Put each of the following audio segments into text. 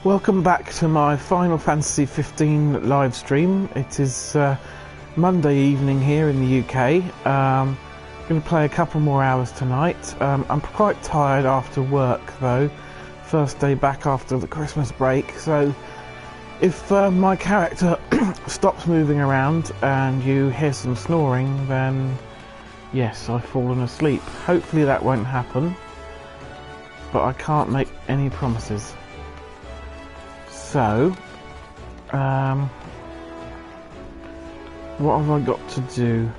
Welcome back to my Final Fantasy XV live stream. It is Monday evening here in the UK. I'm going to play a couple more hours tonight. I'm quite tired after work though. First day back after the Christmas break, so if my character stops moving around and you hear some snoring, then yes, I've fallen asleep. Hopefully that won't happen, but I can't make any promises. So, what have I got to do?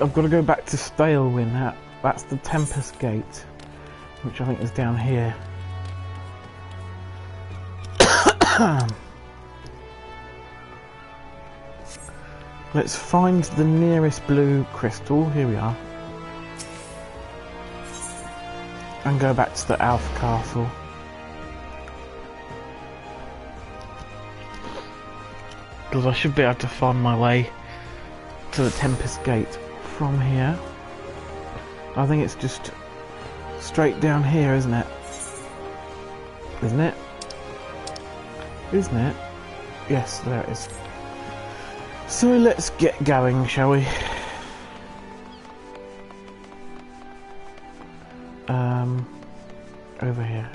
I've got to go back to Stalewind. That's the Tempest Gate, which I think is down here. Let's find the nearest blue crystal. Here we are. And go back to the Alpha Castle. Because I should be able to find my way to the Tempest Gate from here. I think it's just straight down here, isn't it? Isn't it? Isn't it? Yes, there it is. So let's get going, shall we? Over here.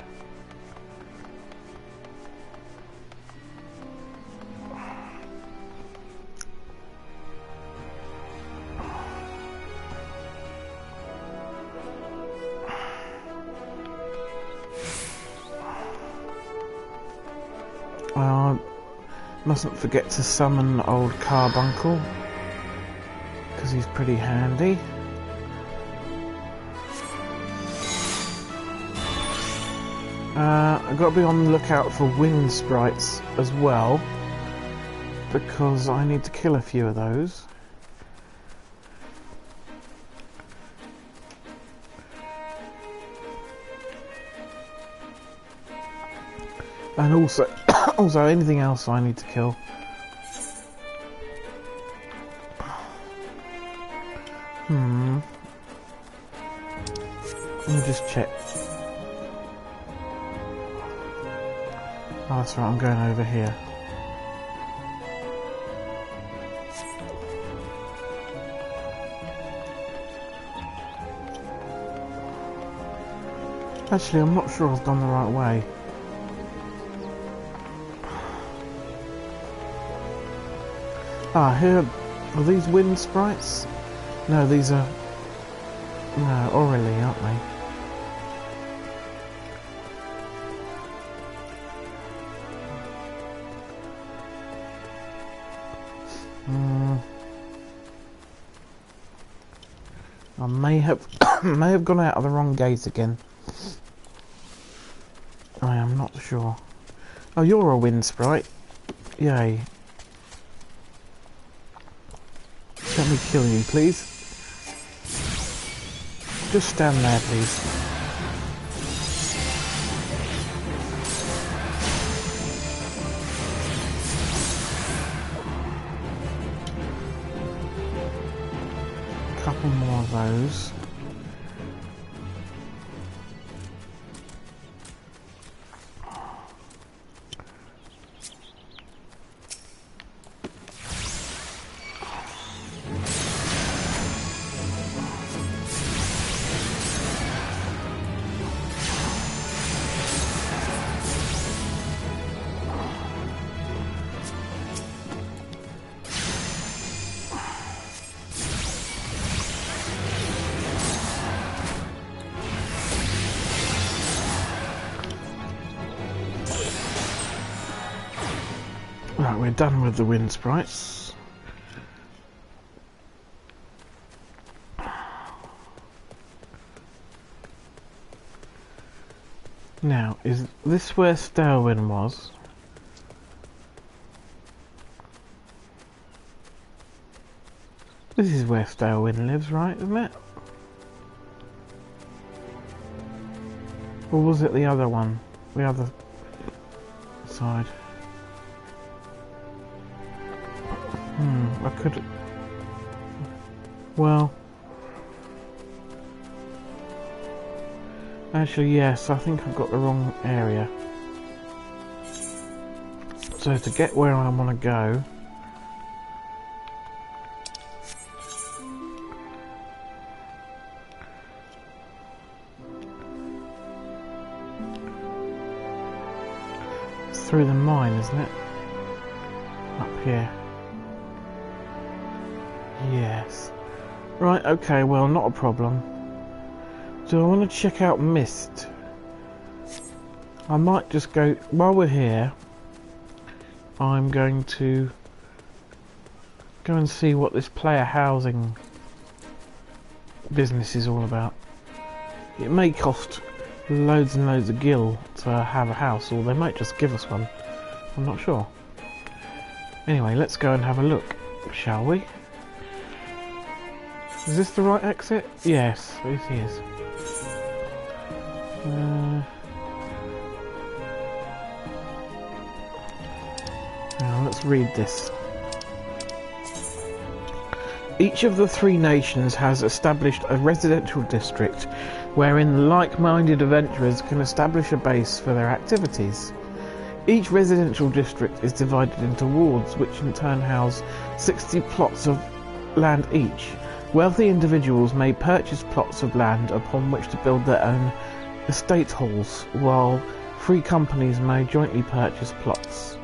Mustn't forget to summon old Carbuncle, because he's pretty handy. I've got to be on the lookout for wind sprites as well, because I need to kill a few of those. And also, anything else I need to kill. Let me just check. Oh, that's right, I'm going over here. Actually, I'm not sure I've gone the right way. Ah, here are these wind sprites? No, these are Aurelie, aren't they? I may have gone out of the wrong gate again. I am not sure. Oh, you're a wind sprite. Yay. Let me kill you, please. Just stand there, please. Couple more of those. Right, we're done with the wind sprites. Now, is this where Stalewind was? This is where Stalewind lives, right, isn't it? Or was it the other one? The other side? I could... Well... Actually, yes, I think I've got the wrong area. So to get where I want to go... it's through the mine, isn't it? Up here. Yes. Right, okay, well, not a problem. Do I want to check out Mist? I might just go... while we're here, I'm going to go and see what this player housing business is all about. It may cost loads and loads of gil to have a house, or they might just give us one. I'm not sure. Anyway, let's go and have a look, shall we? Is this the right exit? Yes, it is. Now let's read this. Each of the three nations has established a residential district wherein like-minded adventurers can establish a base for their activities. Each residential district is divided into wards, which in turn house 60 plots of land each. Wealthy individuals may purchase plots of land upon which to build their own estate halls, while free companies may jointly purchase plots.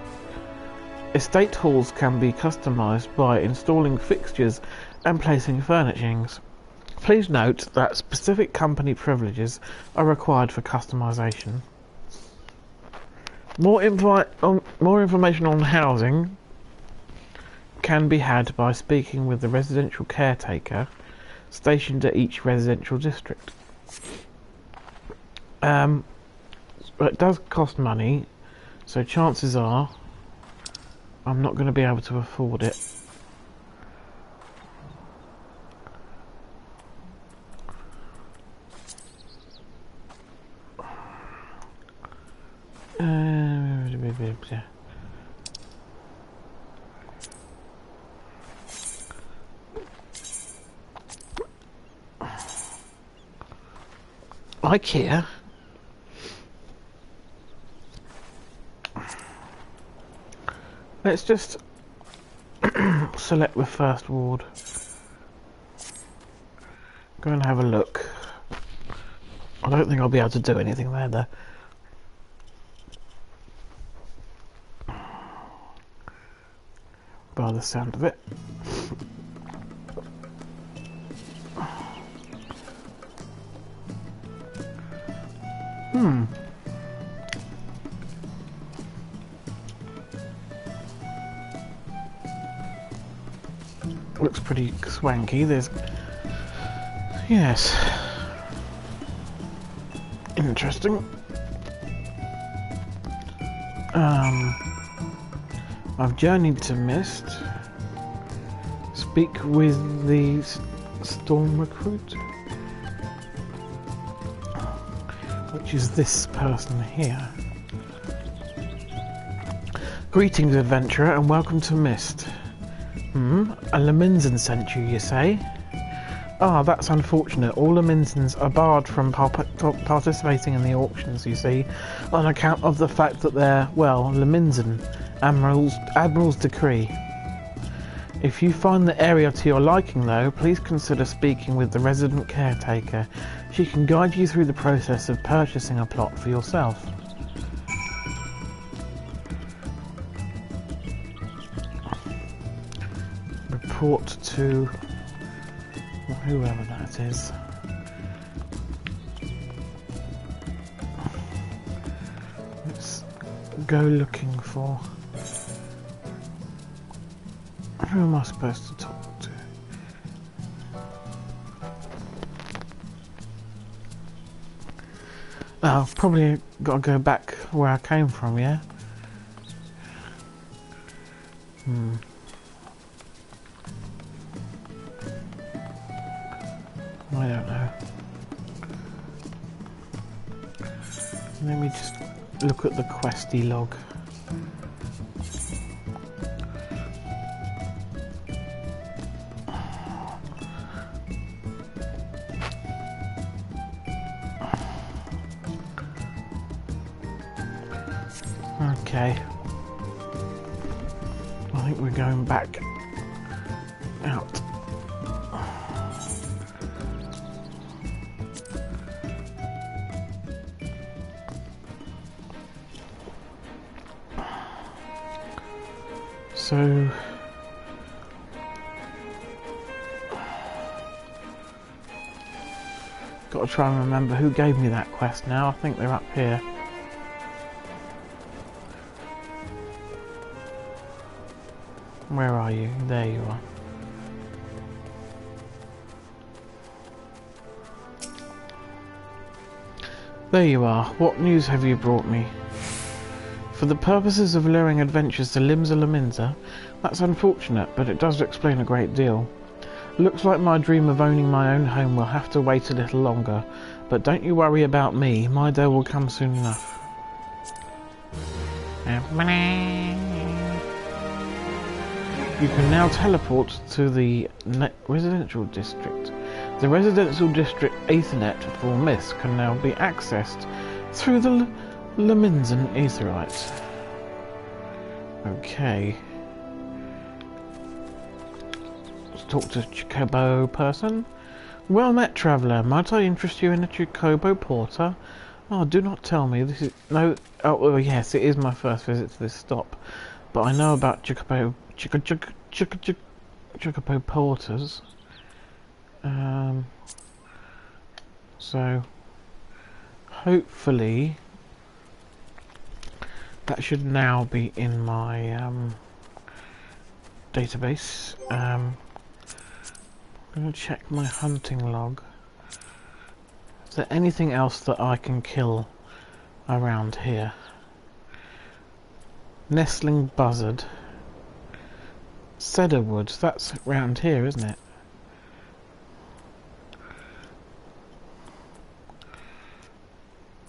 Estate halls can be customised by installing fixtures and placing furnishings. Please note that specific company privileges are required for customisation. More information on housing can be had by speaking with the residential caretaker stationed at each residential district. It does cost money, so chances are I'm not going to be able to afford it. IKEA. Let's just select the first ward. Go and have a look. I don't think I'll be able to do anything there though. By the sound of it. Looks pretty swanky. There's... yes. Interesting. I've journeyed to Mist. Speak with the Storm Recruit, which is this person here. Greetings, adventurer, and welcome to Mist. A Leminsen sent you say? Ah, that's unfortunate. All Leminsens are barred from participating in the auctions, you see, on account of the fact that they're, well, Leminsen, Admiral's decree. If you find the area to your liking, though, please consider speaking with the resident caretaker. She can guide you through the process of purchasing a plot for yourself. Report to whoever that is. Let's go looking for... who am I supposed to talk to? Oh, probably got to go back where I came from, yeah? I don't know. Let me just look at the questy log. Okay. I think we're going back out. So got to try and remember who gave me that quest now. I think they're up here. Where are you? There you are. There you are. What news have you brought me? For the purposes of luring adventures to Limsa Lominsa, that's unfortunate, but it does explain a great deal. Looks like my dream of owning my own home will have to wait a little longer, but don't you worry about me, my day will come soon enough. You can now teleport to the residential district. The residential district Aethernet for Mist can now be accessed through the Lominsan Aetherite. Okay. Let's talk to Chocobo person. Well met, traveller. Might I interest you in a Chocobo porter? Oh, do not tell me. This is no. Oh, well, yes, it is my first visit to this stop, but I know about Chocobo porters. So hopefully that should now be in my database. I'm going to check my hunting log. Is there anything else that I can kill around here? Nestling buzzard. Cedarwood, that's around here, isn't it?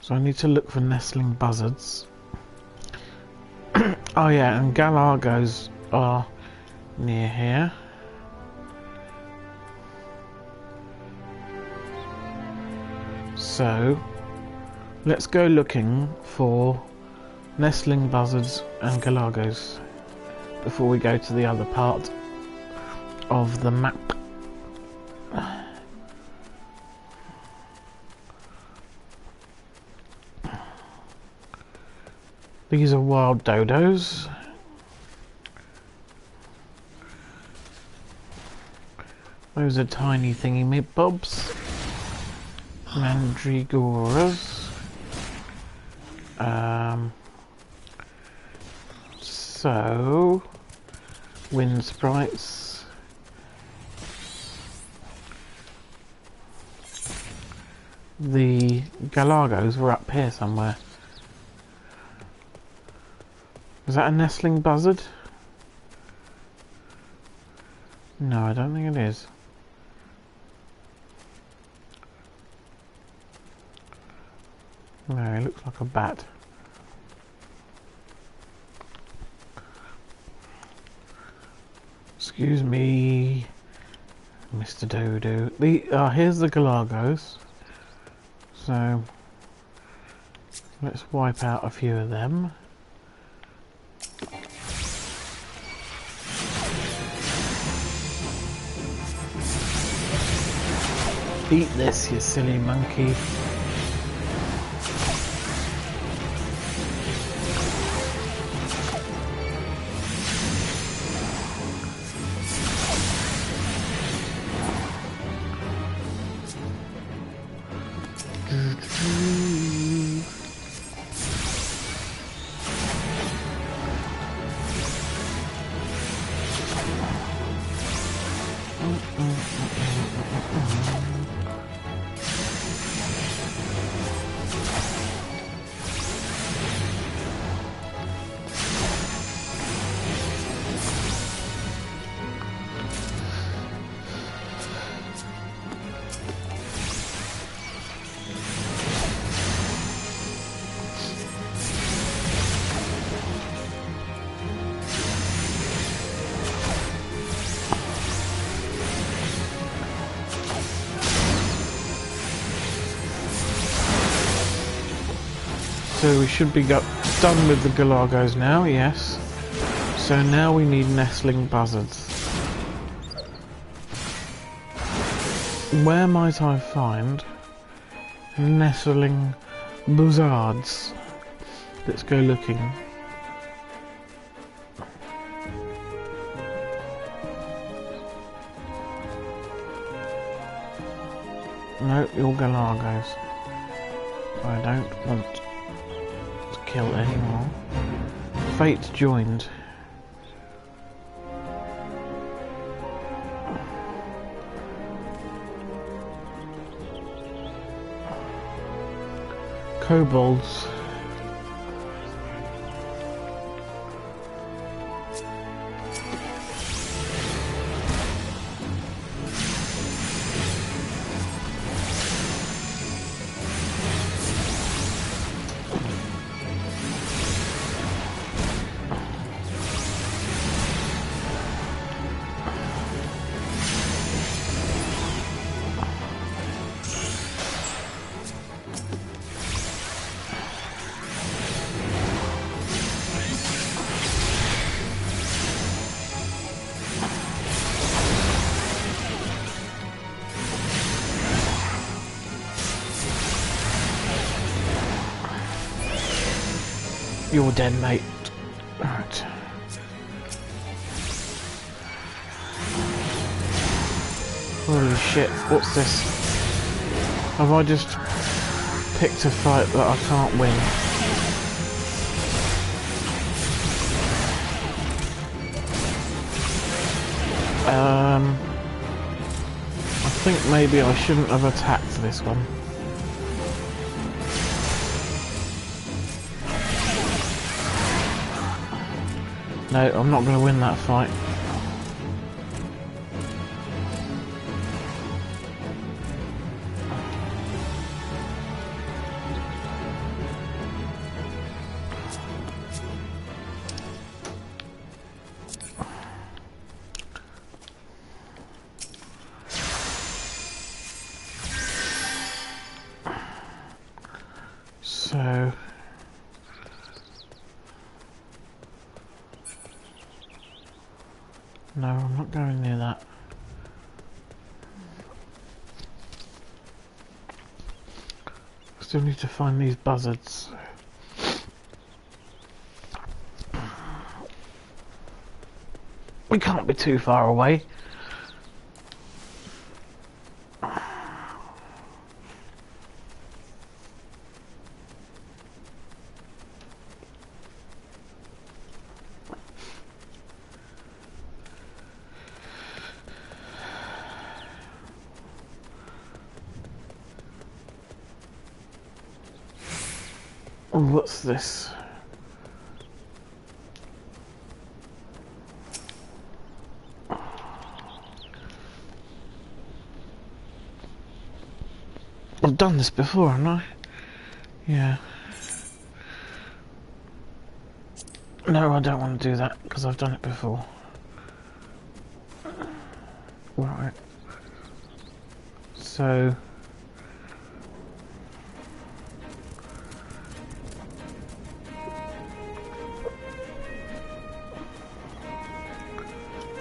So I need to look for nestling buzzards. Oh yeah, and Galagos are near here. So let's go looking for nestling buzzards and Galagos before we go to the other part of the map. These are wild dodos. Those are tiny thingy bobs. Mandragoras. So wind sprites. The Galagos were up here somewhere. Is that a nestling buzzard? No, I don't think it is. No, it looks like a bat. Excuse me, Mr. Dodo. Here's the Galagos. So let's wipe out a few of them. Eat this, you silly monkey. So we should be done with the galagos now, yes. So now we need nestling buzzards. Where might I find nestling buzzards? Let's go looking. No, you're galagos. I don't want to kill anymore. Fate joined. Kobolds. You're dead, mate. Right. Holy shit, what's this? Have I just picked a fight that I can't win? I think maybe I shouldn't have attacked this one. No, I'm not going to win that fight. So... no, I'm not going near that. Still need to find these buzzards. We can't be too far away. Oh, what's this? I've done this before, haven't I? Yeah. No, I don't want to do that because I've done it before. Right. So...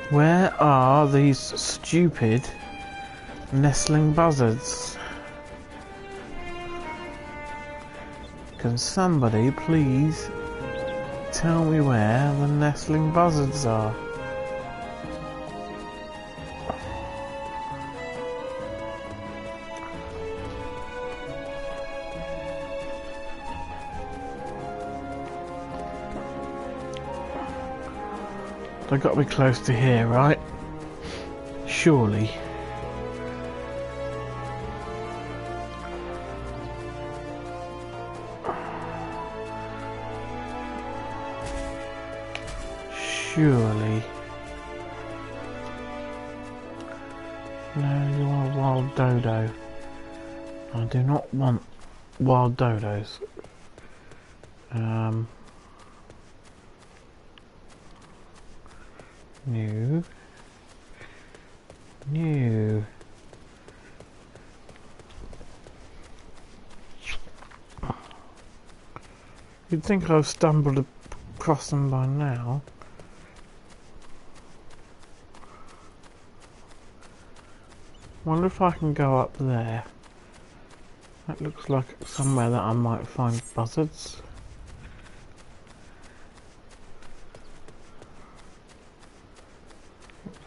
where are these stupid nestling buzzards? Can somebody please tell me where the nestling buzzards are? They've got to be close to here, right? Surely. Surely. No, you are a wild dodo. I do not want wild dodos. New. You'd think I've stumbled across them by now. Wonder if I can go up there. That looks like somewhere that I might find buzzards.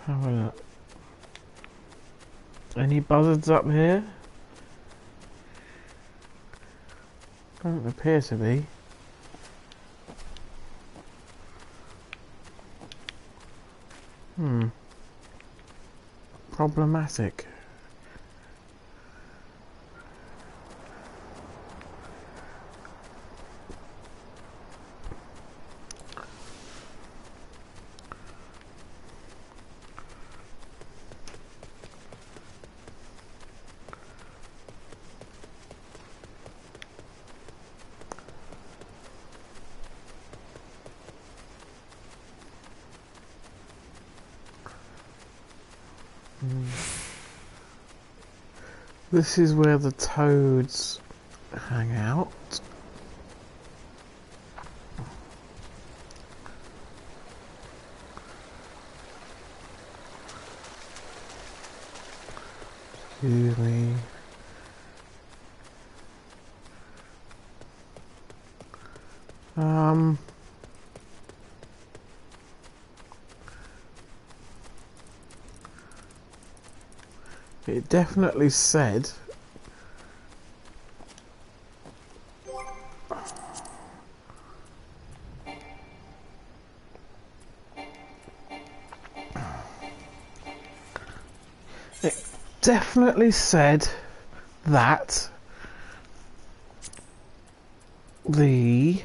Have a look. Any buzzards up here? Don't appear to be. Problematic. This is where the toads hang out. Excuse me. It definitely said that the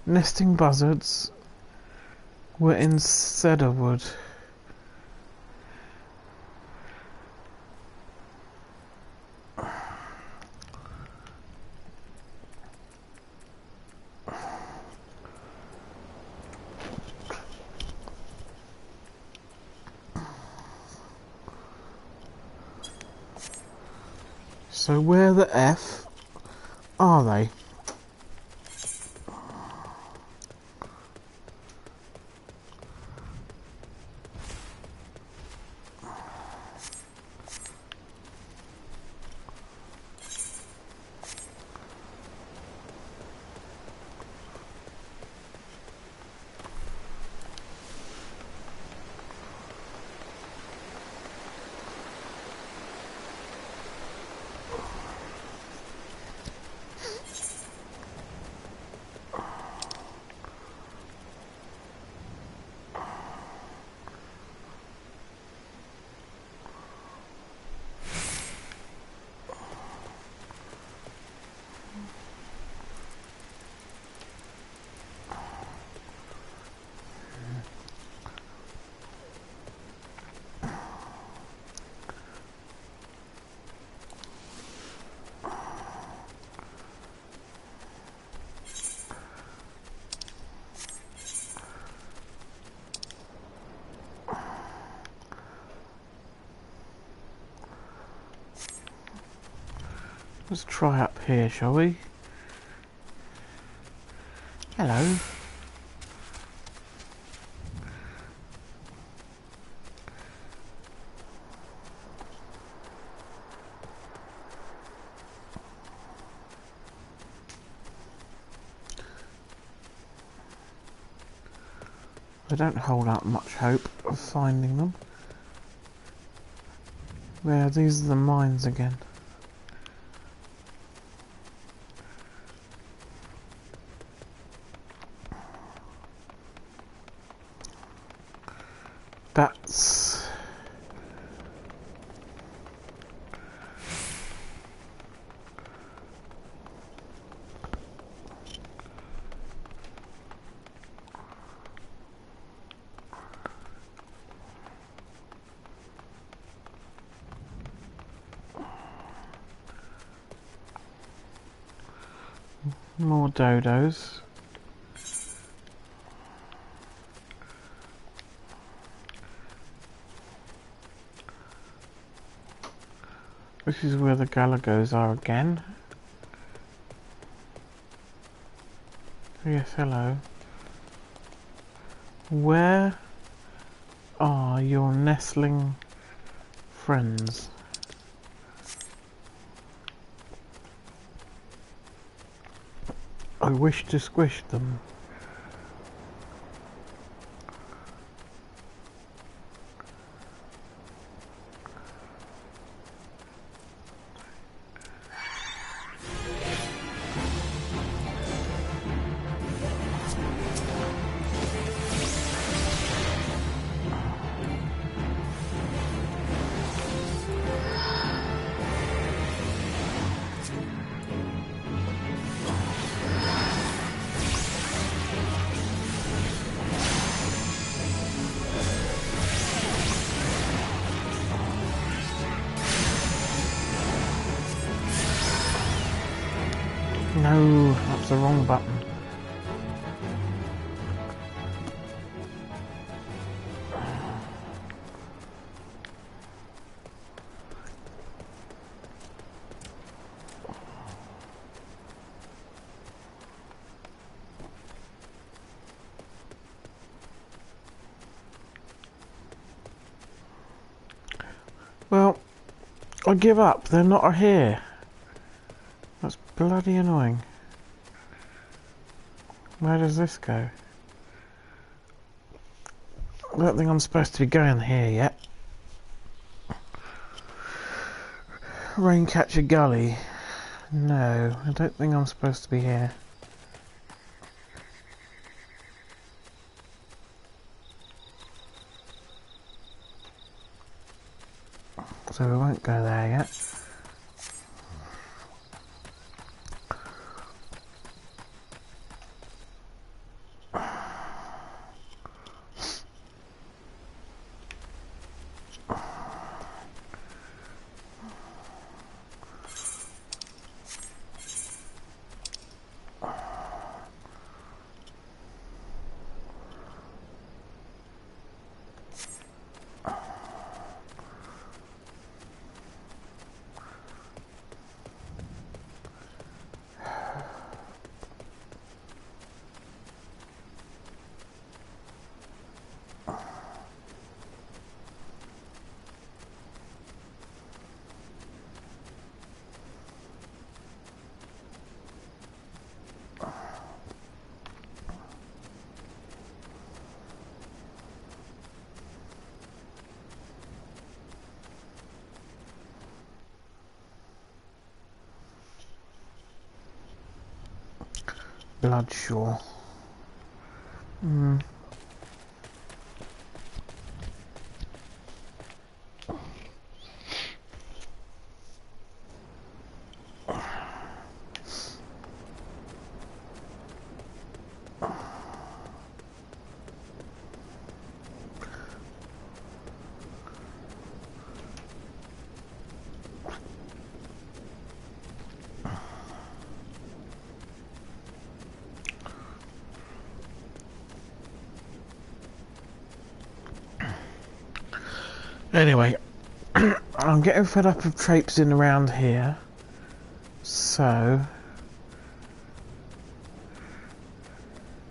nesting buzzards were in cedarwood. So where the F are they? Let's try up here, shall we? Hello. I don't hold out much hope of finding them. Where these are the mines again. That's more dodos. This is where the galagos are again. Yes, hello. Where are your nestling friends? I wish to squish them. No, that's the wrong button. Well, I give up. They're not here. That's bloody annoying. Where does this go? I don't think I'm supposed to be going here yet. Raincatcher Gully. No, I don't think I'm supposed to be here. So we won't go there yet. Bloodshaw. Anyway, I'm getting fed up of traipsing around here, so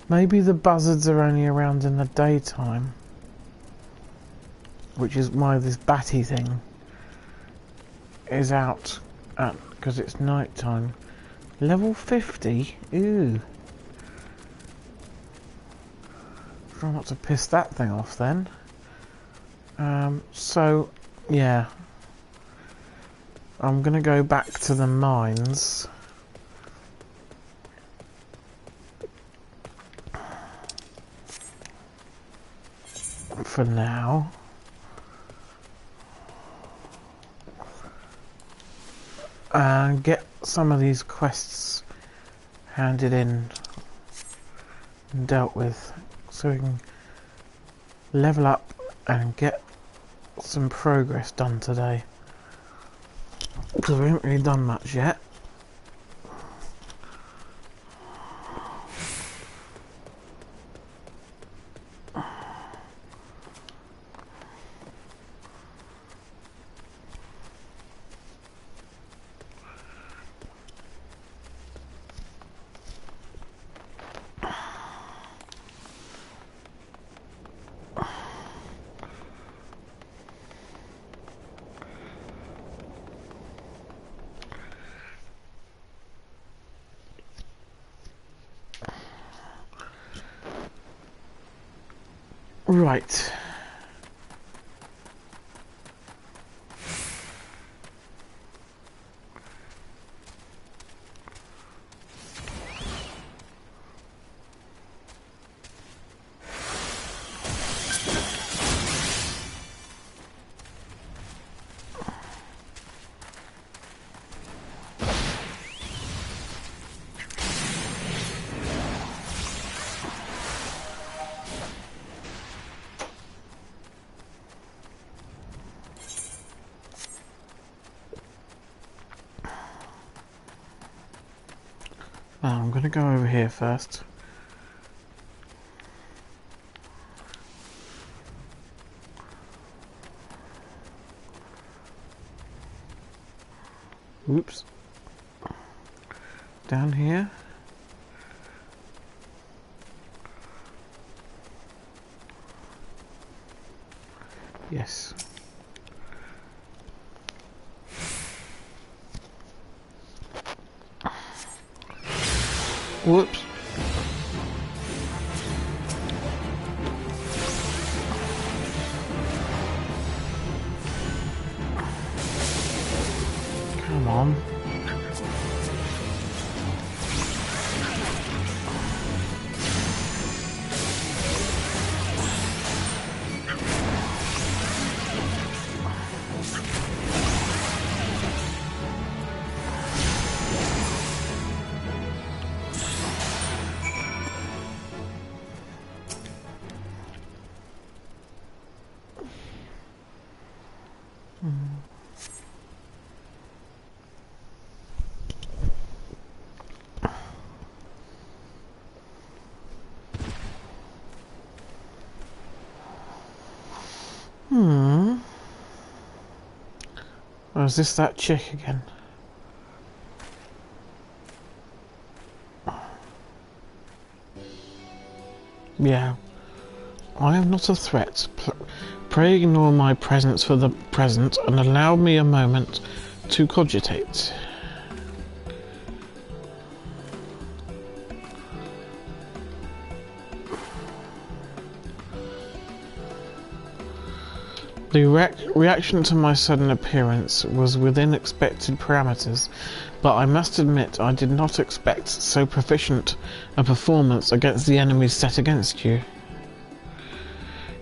maybe the buzzards are only around in the daytime, which is why this batty thing is out at, because it's night time. Level 50? Ooh. Try not to piss that thing off then. So, yeah. I'm gonna go back to the mines. For now. And get some of these quests handed in and dealt with, so we can level up and get some progress done today, because we haven't really done much yet. Right. Now I'm going to go over here first. Oops. Down here. Yes. Whoops. Come on. Or is this that chick again? Yeah. I am not a threat. Pray ignore my presence for the present and allow me a moment to cogitate. The reaction to my sudden appearance was within expected parameters, but I must admit I did not expect so proficient a performance against the enemies set against you.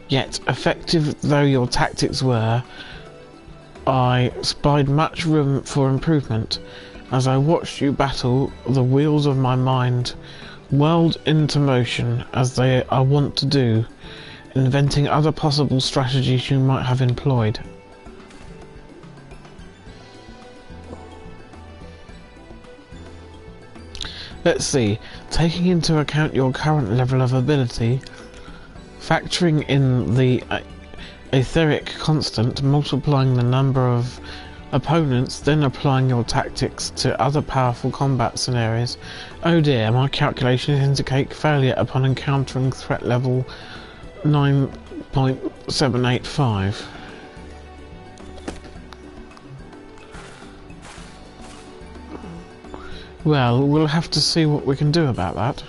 Yet, effective though your tactics were, I spied much room for improvement. As I watched you battle, the wheels of my mind whirled into motion, as they are wont to do, inventing other possible strategies you might have employed. Let's see, taking into account your current level of ability, factoring in the etheric constant, multiplying the number of opponents, then applying your tactics to other powerful combat scenarios. Oh dear, my calculations indicate failure upon encountering threat level 9.785. Well, we'll have to see what we can do about that.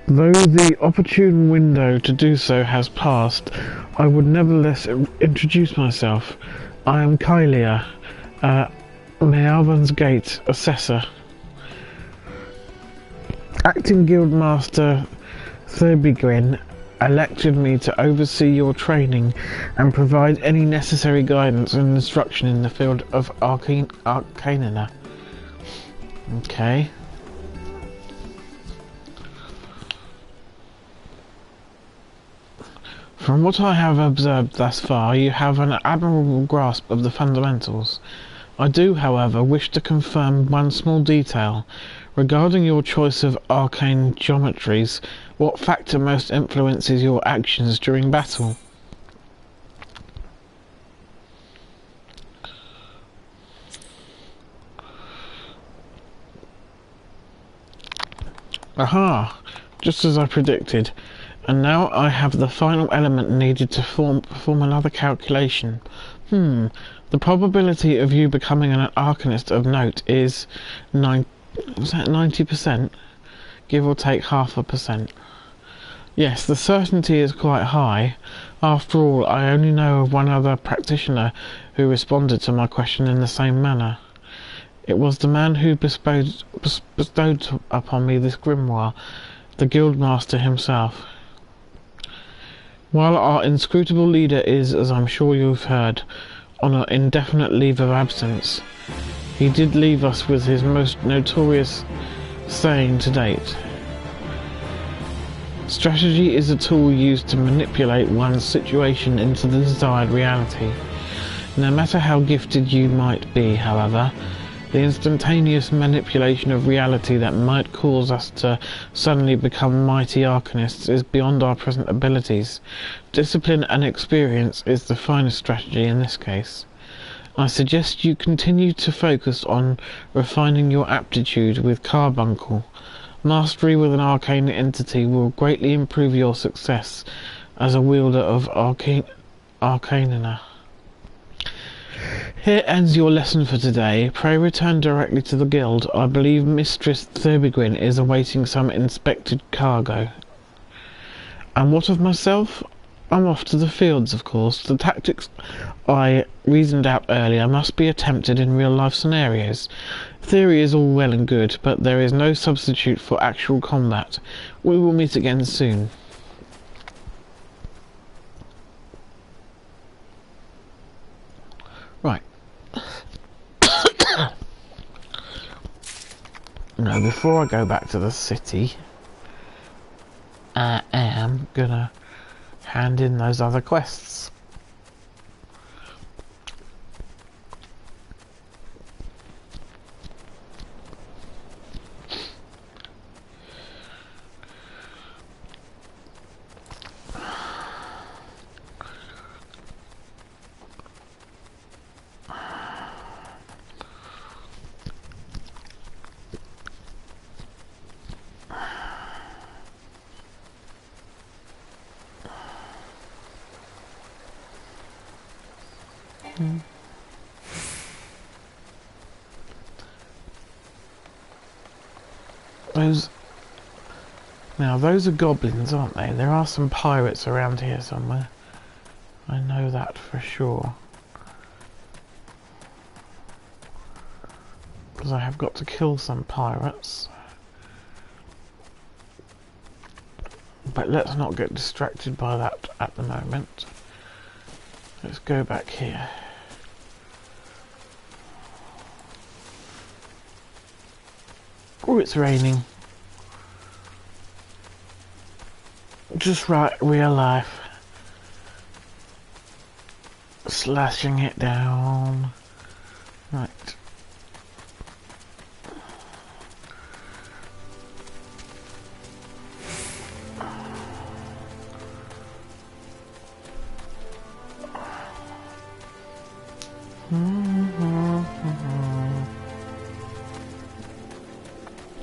Though the opportune window to do so has passed, I would nevertheless introduce myself. I am Kylia, Mealvan's Gate Assessor. Acting Guildmaster Thurbigrin elected me to oversee your training and provide any necessary guidance and instruction in the field of Arcana. Okay. From what I have observed thus far, you have an admirable grasp of the fundamentals. I do, however, wish to confirm one small detail. Regarding your choice of arcane geometries, what factor most influences your actions during battle? Aha! Just as I predicted. And now I have the final element needed to perform another calculation. The probability of you becoming an arcanist of note is 90%. give or take 0.5%. Yes, the certainty is quite high. After all, I only know of one other practitioner who responded to my question in the same manner. It was the man who bestowed upon me this grimoire, the Guildmaster himself. While our inscrutable leader is, as I'm sure you've heard, on an indefinite leave of absence, he did leave us with his most notorious saying to date. Strategy is a tool used to manipulate one's situation into the desired reality. No matter how gifted you might be, however, the instantaneous manipulation of reality that might cause us to suddenly become mighty arcanists is beyond our present abilities. Discipline and experience is the finest strategy in this case. I suggest you continue to focus on refining your aptitude with carbuncle. Mastery with an arcane entity will greatly improve your success as a wielder of arcanina. Here ends your lesson for today. Pray return directly to the guild. I believe Mistress Thurbegwyn is awaiting some inspected cargo. And what of myself? I'm off to the fields, of course. The tactics I reasoned out earlier must be attempted in real-life scenarios. Theory is all well and good, but there is no substitute for actual combat. We will meet again soon. Right. Now, before I go back to the city, I am gonna hand in those other quests. Those are goblins, aren't they? There are some pirates around here somewhere. I know that for sure. Because I have got to kill some pirates. But let's not get distracted by that at the moment. Let's go back here. Oh, it's raining. Just right, real life. Slashing it down. Right.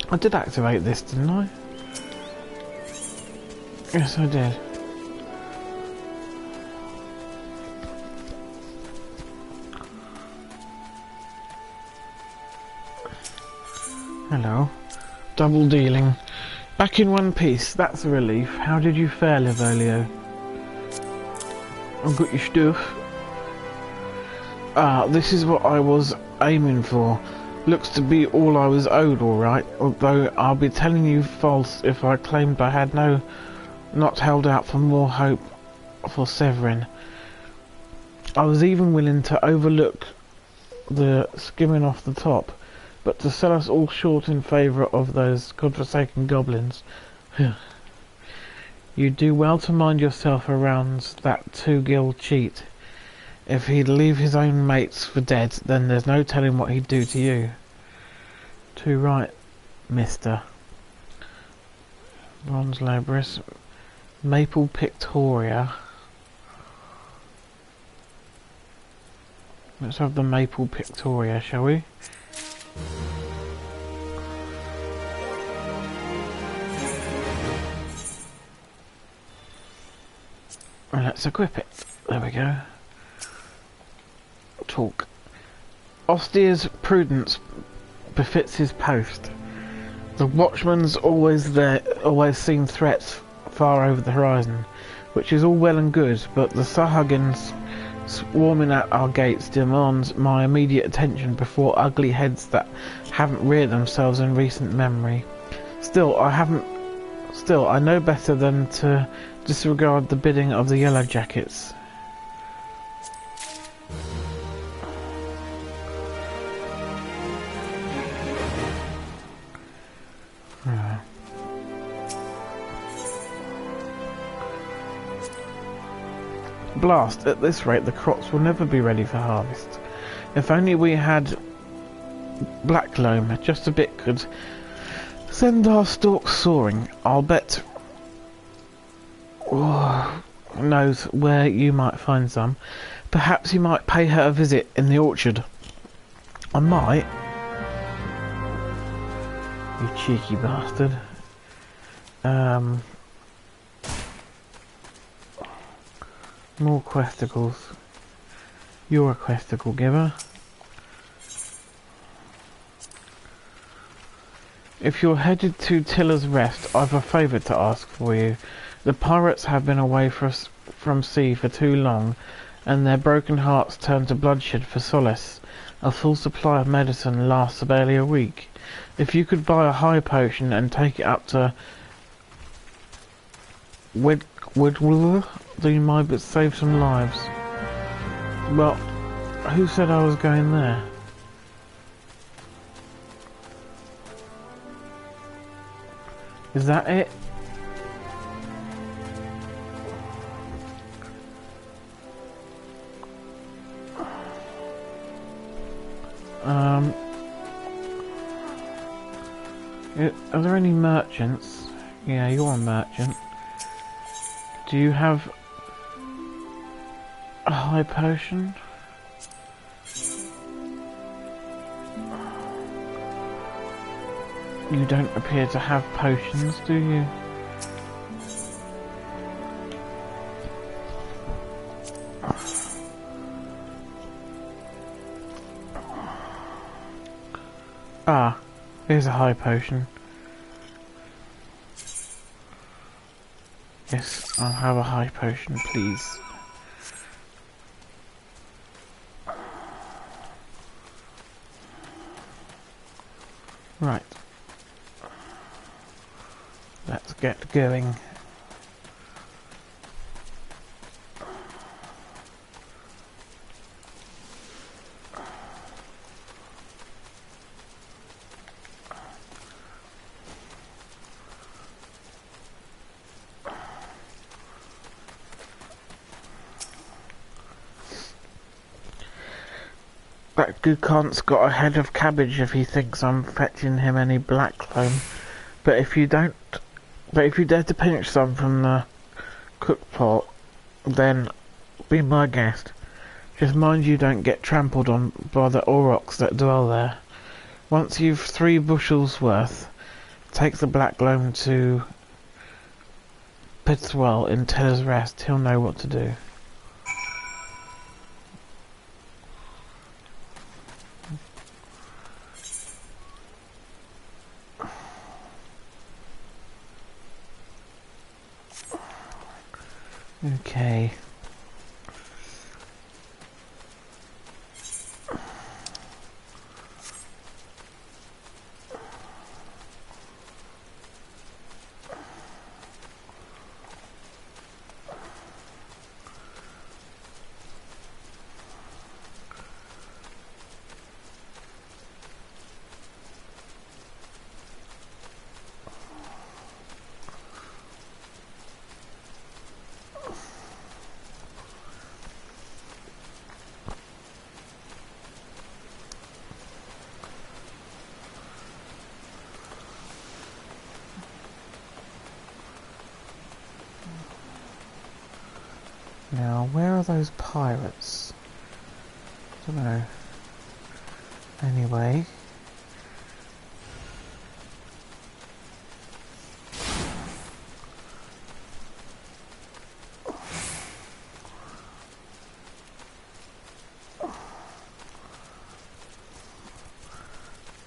I did activate this, didn't I? Yes, I did. Hello. Double dealing. Back in one piece. That's a relief. How did you fare, Livolio? I've got your stuff. Ah, this is what I was aiming for. Looks to be all I was owed, alright. Although I'll be telling you false if I claimed I had not held out for more hope for Severin. I was even willing to overlook the skimming off the top, but to sell us all short in favour of those godforsaken goblins. You do well to mind yourself around that two-guild cheat. If he'd leave his own mates for dead, then there's no telling what he'd do to you. Too right, mister. Bronze Labris. Maple Pictoria. Let's have the Maple Pictoria, shall we? And let's equip it. There we go. Talk. Austeria's prudence befits his post. The watchman's always there, always seen threats far over the horizon, which is all well and good, but the Sahagins swarming at our gates demands my immediate attention before ugly heads that haven't reared themselves in recent memory. Still, I know better than to disregard the bidding of the Yellow Jackets. Blast, at this rate the crops will never be ready for harvest. If only we had black loam, just a bit could send our stalks soaring. I'll bet knows where you might find some. Perhaps you might pay her a visit in the orchard. I might. You cheeky bastard. More questicles. You're a questicle giver. If you're headed to Tiller's Rest, I've a favour to ask for you. The pirates have been away from sea for too long, and their broken hearts turn to bloodshed for solace. A full supply of medicine lasts barely a week. If you could buy a high potion and take it up to Wedwiller, then you might save some lives. Well, who said I was going there? Is that it? Are there any merchants? Yeah, you're a merchant. Do you have a high potion? You don't appear to have potions, do you? Ah, here's a high potion. Yes, I'll have a high potion, please. Right. Let's get going. That Gookant's got a head of cabbage if he thinks I'm fetching him any black loam. But if you dare to pinch some from the cook pot, then be my guest. Just mind you don't get trampled on by the aurochs that dwell there. Once you've 3 bushels worth, take the black loam to Pitswell in Tiller's Rest. He'll know what to do. Okay. Now, where are those pirates? I don't know. Anyway.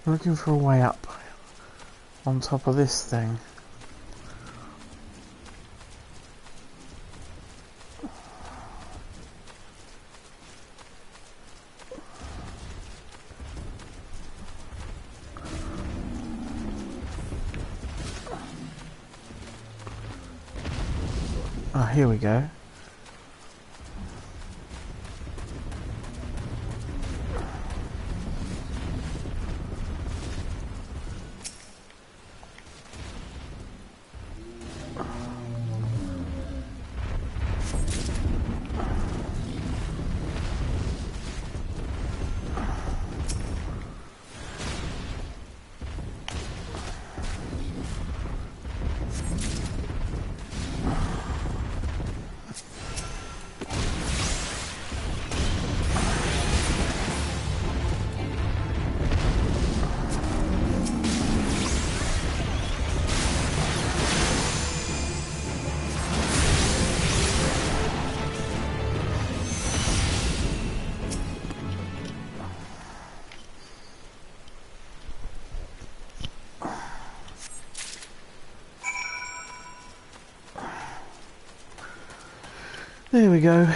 Looking for a way up. on top of this thing. Oh, here we go. There we go.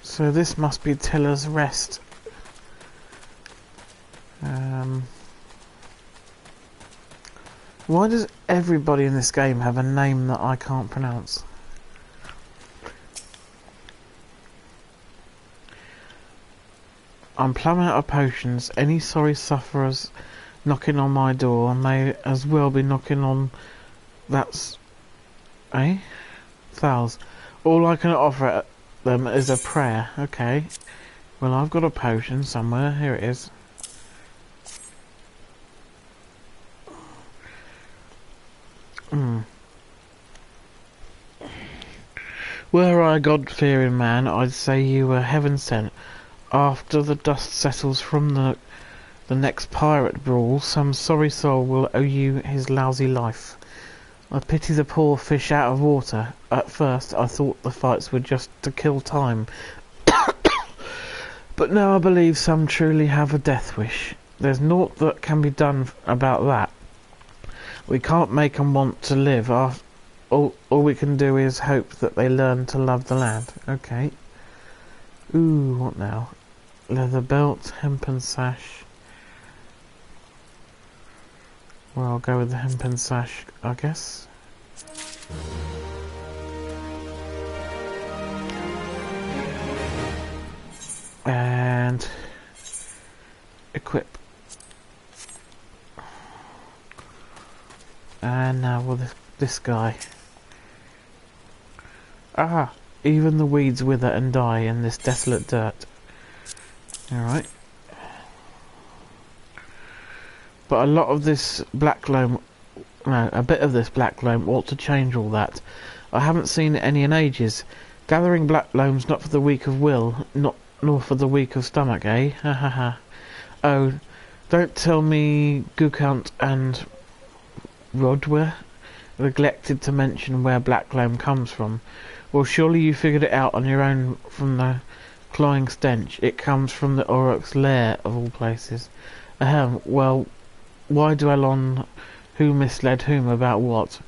So this must be Tiller's Rest. Why does everybody in this game have a name that I can't pronounce? I'm plumb out of potions. Any sorry sufferers knocking on my door may as well be knocking on that's... eh? Thals. All I can offer them is a prayer. Okay. Well, I've got a potion somewhere. Here it is. Were I a God-fearing man, I'd say you were heaven-sent. After the dust settles from the next pirate brawl, some sorry soul will owe you his lousy life. I pity the poor fish out of water. At first, I thought the fights were just to kill time. But now I believe some truly have a death wish. There's naught that can be done about that. We can't make 'em want to live. All we can do is hope that they learn to love the land. Okay. Ooh, what now? Leather belt, hempen sash. Well, I'll go with the hempen sash, I guess. And equip. And now well, this guy. Ah, even the weeds wither and die in this desolate dirt. Alright. But a lot of this black loam, no, a bit of this black loam ought to change all that. I haven't seen any in ages. Gathering black loam's not for the weak of will, nor for the weak of stomach, eh? Ha ha ha. Oh, don't tell me Gukant and Rodwer neglected to mention where black loam comes from. Well, surely you figured it out on your own from the cloying stench. It comes from the Aurochs' lair, of all places. Ahem, well, why dwell on who misled whom about what?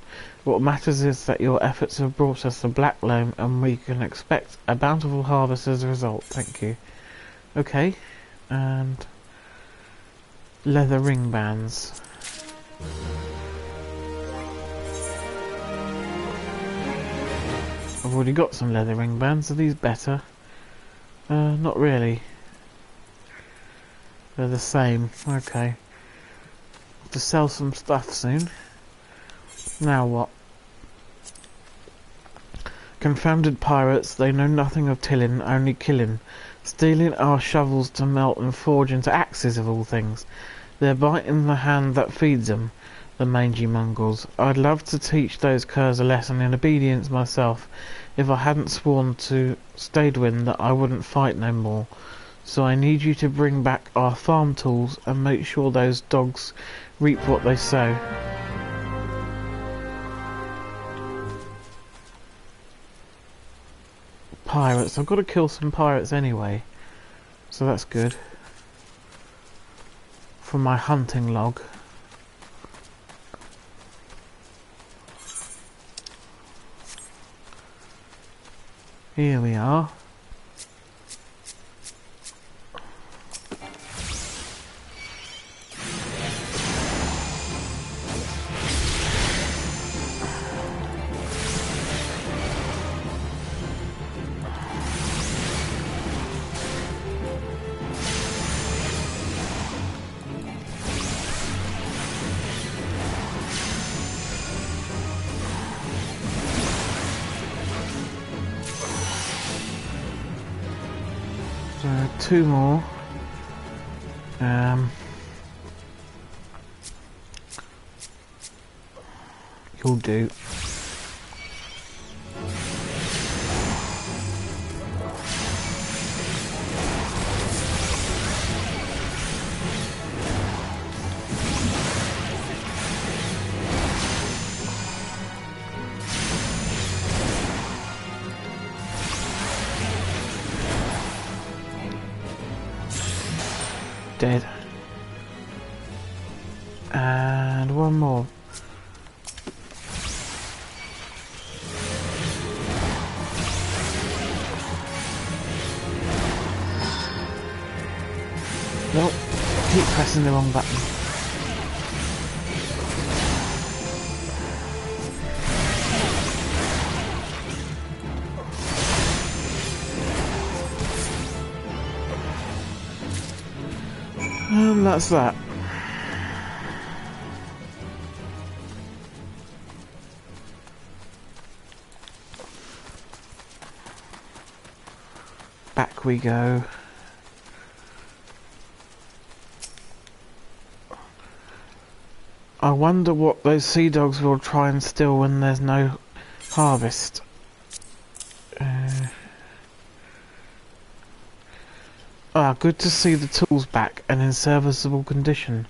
What matters is that your efforts have brought us the black loam, and we can expect a bountiful harvest as a result. Thank you. Okay, and leather ring bands. I've already got some leather ring bands. Are these better? Not really. They're the same. Okay. Have to sell some stuff soon. Now what? Confounded pirates, they know nothing of tilling, only killing. Stealing our shovels to melt and forge into axes of all things. They're biting the hand that feeds them. The mangy mongrels. I'd love to teach those curs a lesson in obedience myself, if I hadn't sworn to Stadwin that I wouldn't fight no more. So I need you to bring back our farm tools and make sure those dogs reap what they sow. Pirates. I've got to kill some pirates anyway, so that's good. From my hunting log. Here we are. Two more. You'll do. Dead. And one more. Nope. Keep pressing the wrong button. And that's that. Back we go. I wonder what those sea dogs will try and steal when there's no harvest. Good to see the tools back and in serviceable condition,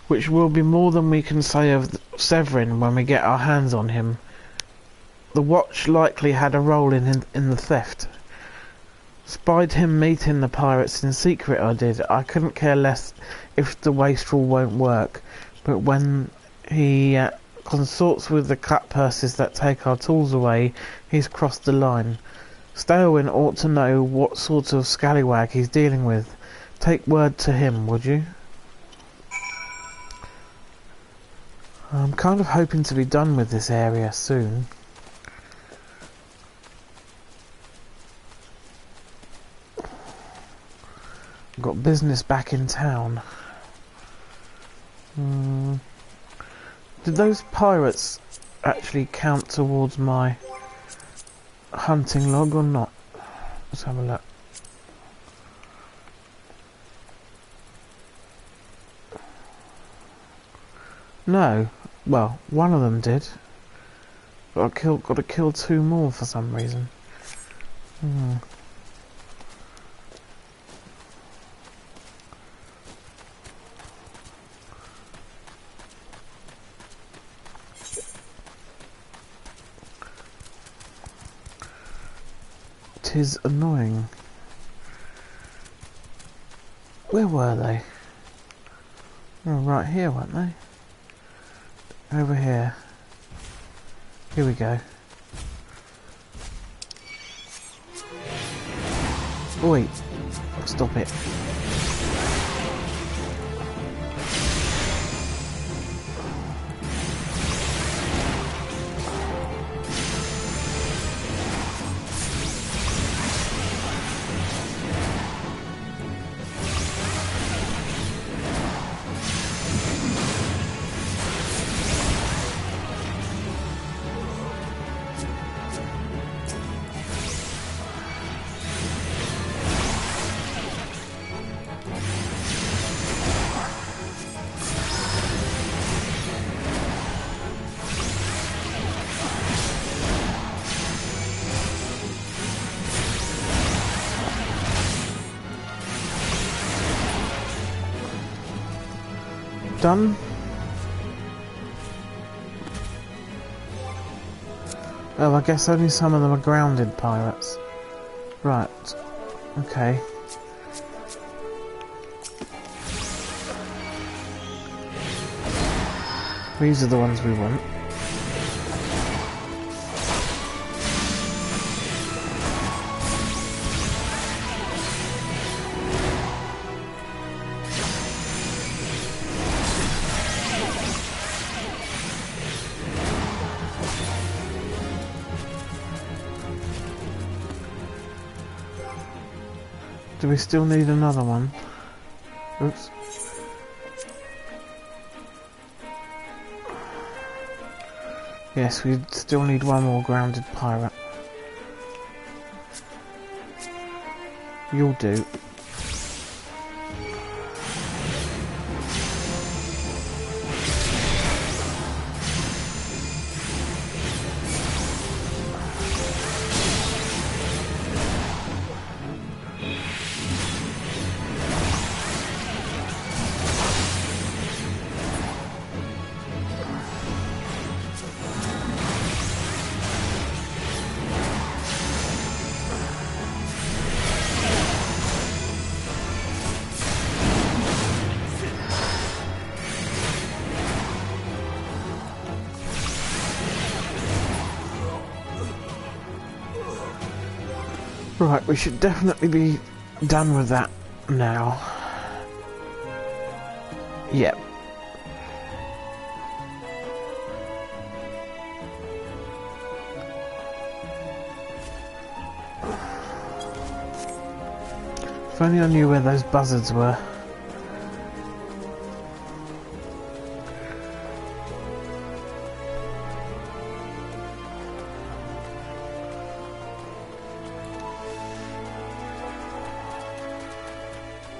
which will be more than we can say of Severin when we get our hands on him. The watch likely had a role in the theft. Spied him meeting the pirates in secret, I did. I couldn't care less if the wastrel won't work, but when he consorts with the cut purses that take our tools away, he's crossed the line. Stadwin ought to know what sort of scallywag he's dealing with. Take word to him, would you? I'm kind of hoping to be done with this area soon. I've got business back in town. Did those pirates actually count towards my hunting log or not? Let's have a look. No. Well, one of them did. But got to kill two more for some reason. Tis annoying. Where were they? Oh, right here, weren't they? Over here. Here we go. Wait. Stop it. Done. Oh, I guess only some of them are grounded pirates. Right. Okay. These are the ones we want. Do we still need another one? Oops. Yes, we still need one more grounded pirate. You'll do. Right, we should definitely be done with that now. Yep. If only I knew where those buzzards were.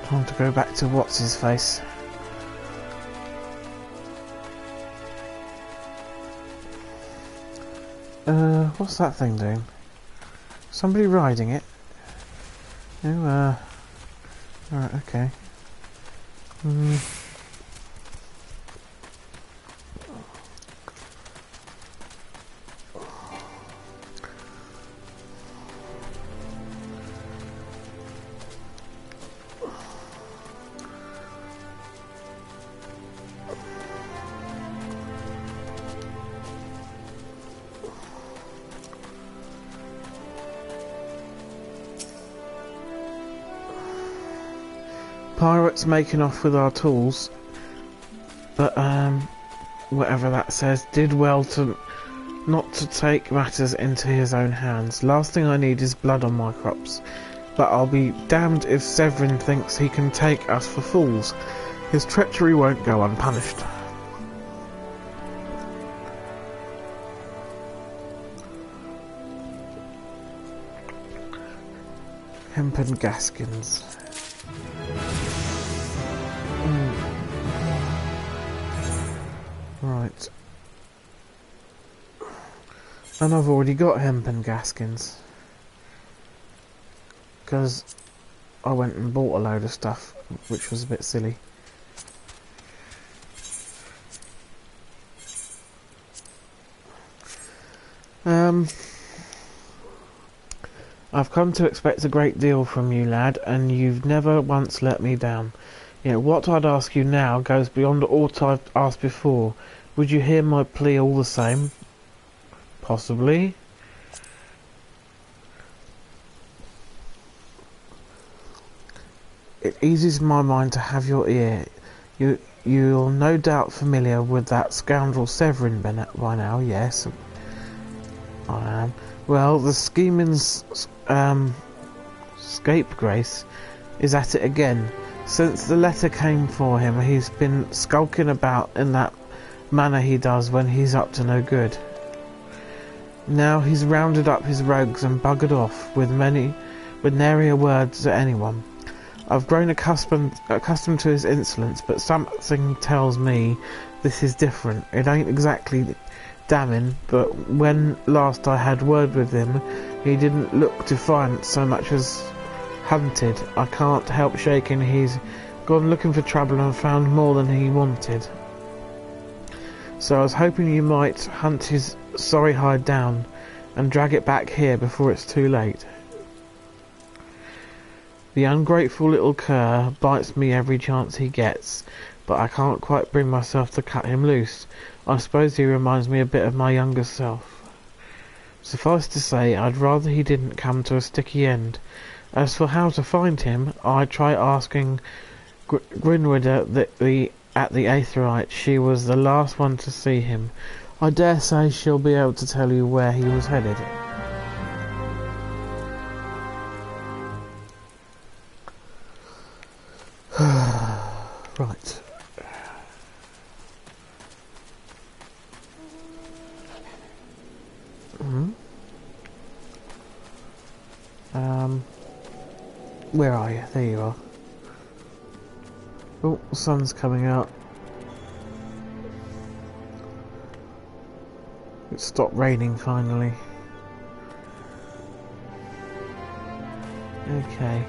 Time to go back to what's-his-face. What's that thing doing? Somebody riding it? Oh, alright, okay. Pirates making off with our tools, but whatever that says, did well to not to take matters into his own hands. Last thing I need is blood on my crops, but I'll be damned if Severin thinks he can take us for fools. His treachery won't go unpunished. Hempen Gaskins. Right. And I've already got hempen Gaskins. Because I went and bought a load of stuff, which was a bit silly. I've come to expect a great deal from you, lad, and you've never once let me down. Yet what I'd ask you now goes beyond aught I've asked before. Would you hear my plea all the same? Possibly. It eases my mind to have your ear. You're no doubt familiar with that scoundrel Severin by now, yes? I am. Well, the scheming's scapegrace is at it again. Since the letter came for him, he's been skulking about in that manner he does when he's up to no good. Now he's rounded up his rogues and buggered off with narier words to anyone. I've grown accustomed to his insolence, but something tells me this is different. It ain't exactly damning, but when last I had word with him, he didn't look defiant so much as hunted. I can't help shaking his gone looking for trouble and found more than he wanted. So I was hoping you might hunt his sorry hide down and drag it back here before it's too late. The ungrateful little cur bites me every chance he gets, but I can't quite bring myself to cut him loose. I suppose he reminds me a bit of my younger self. Suffice to say, I'd rather he didn't come to a sticky end. As for how to find him, I try asking Grinwood at the Aetherite. She was the last one to see him. I dare say she'll be able to tell you where he was headed. Right. Where are you? There you are. Oh, the sun's coming out. It stopped raining finally. Okay.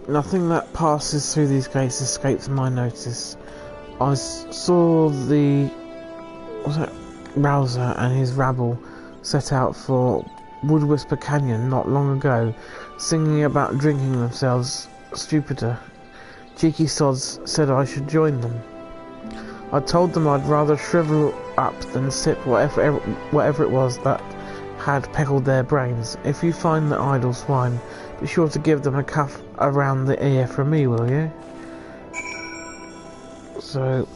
Nothing that passes through these gates escapes my notice. I saw the Rouser and his rabble set out for Woodwhisper Canyon not long ago, singing about drinking themselves stupider. Cheeky sods said I should join them. I told them I'd rather shrivel up than sip whatever it was that had peckled their brains. If you find the idle swine, be sure to give them a cuff around the ear from me, will you? So,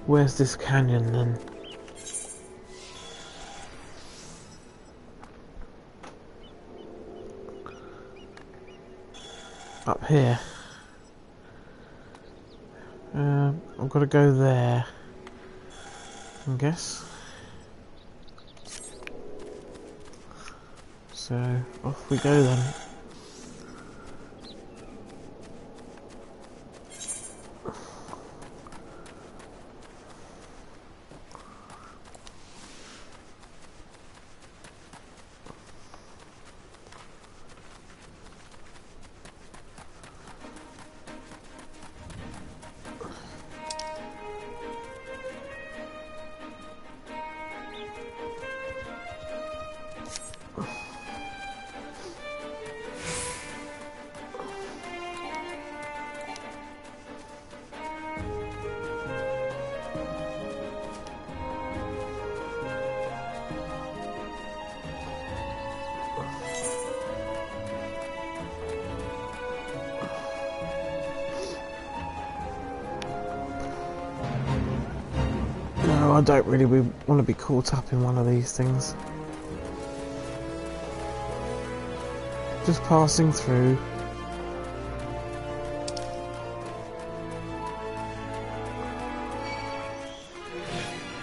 where's this canyon then? Up here. I've got to go there, I guess. So, off we go then. No, I don't really want to be caught up in one of these things. Just passing through.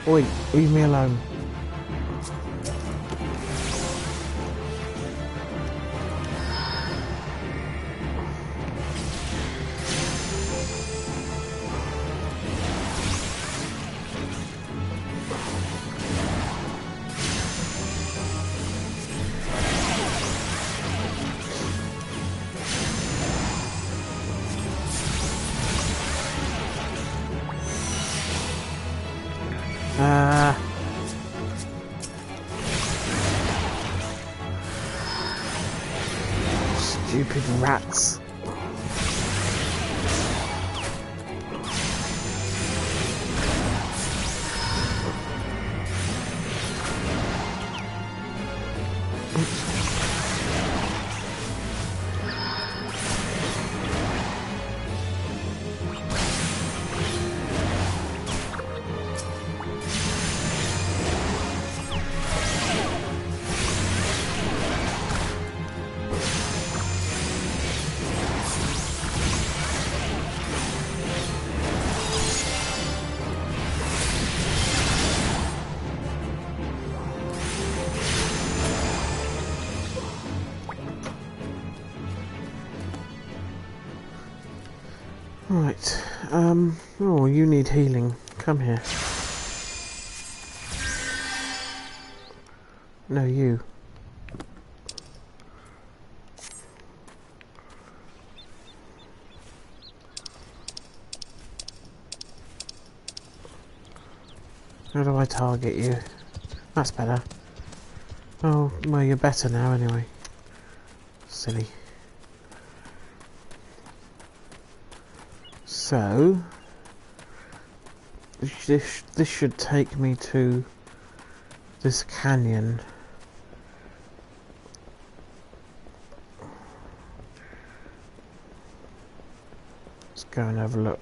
Oi, leave me alone. Stupid rats. Right, oh, you need healing. Come here. No, you. How do I target you? That's better. Oh, well, you're better now anyway. Silly. So, this should take me to this canyon. Let's go and have a look.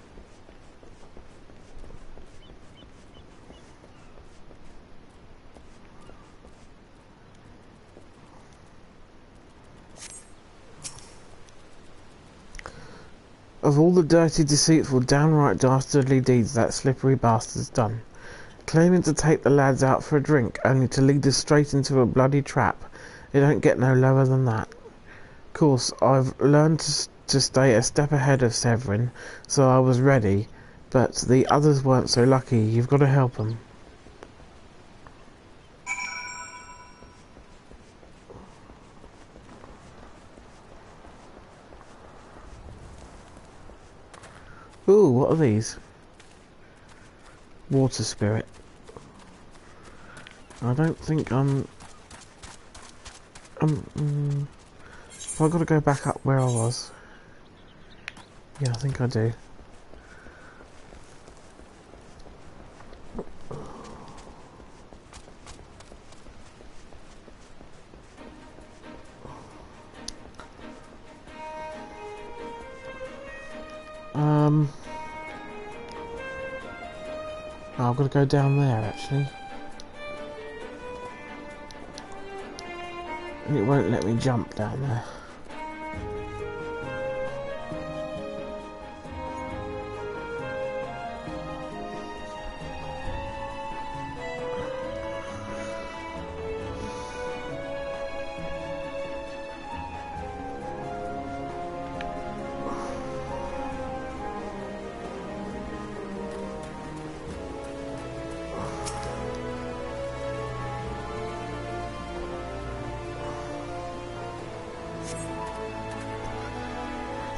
Of all the dirty, deceitful, downright dastardly deeds that slippery bastard's done, claiming to take the lads out for a drink, only to lead us straight into a bloody trap, it don't get no lower than that. Course, I've learned to stay a step ahead of Severin, so I was ready, but the others weren't so lucky. You've got to help them. Ooh, what are these? Water spirit. I don't think have I got to go back up where I was? Yeah, I think I do. Oh, I've got to go down there actually. And it won't let me jump down there.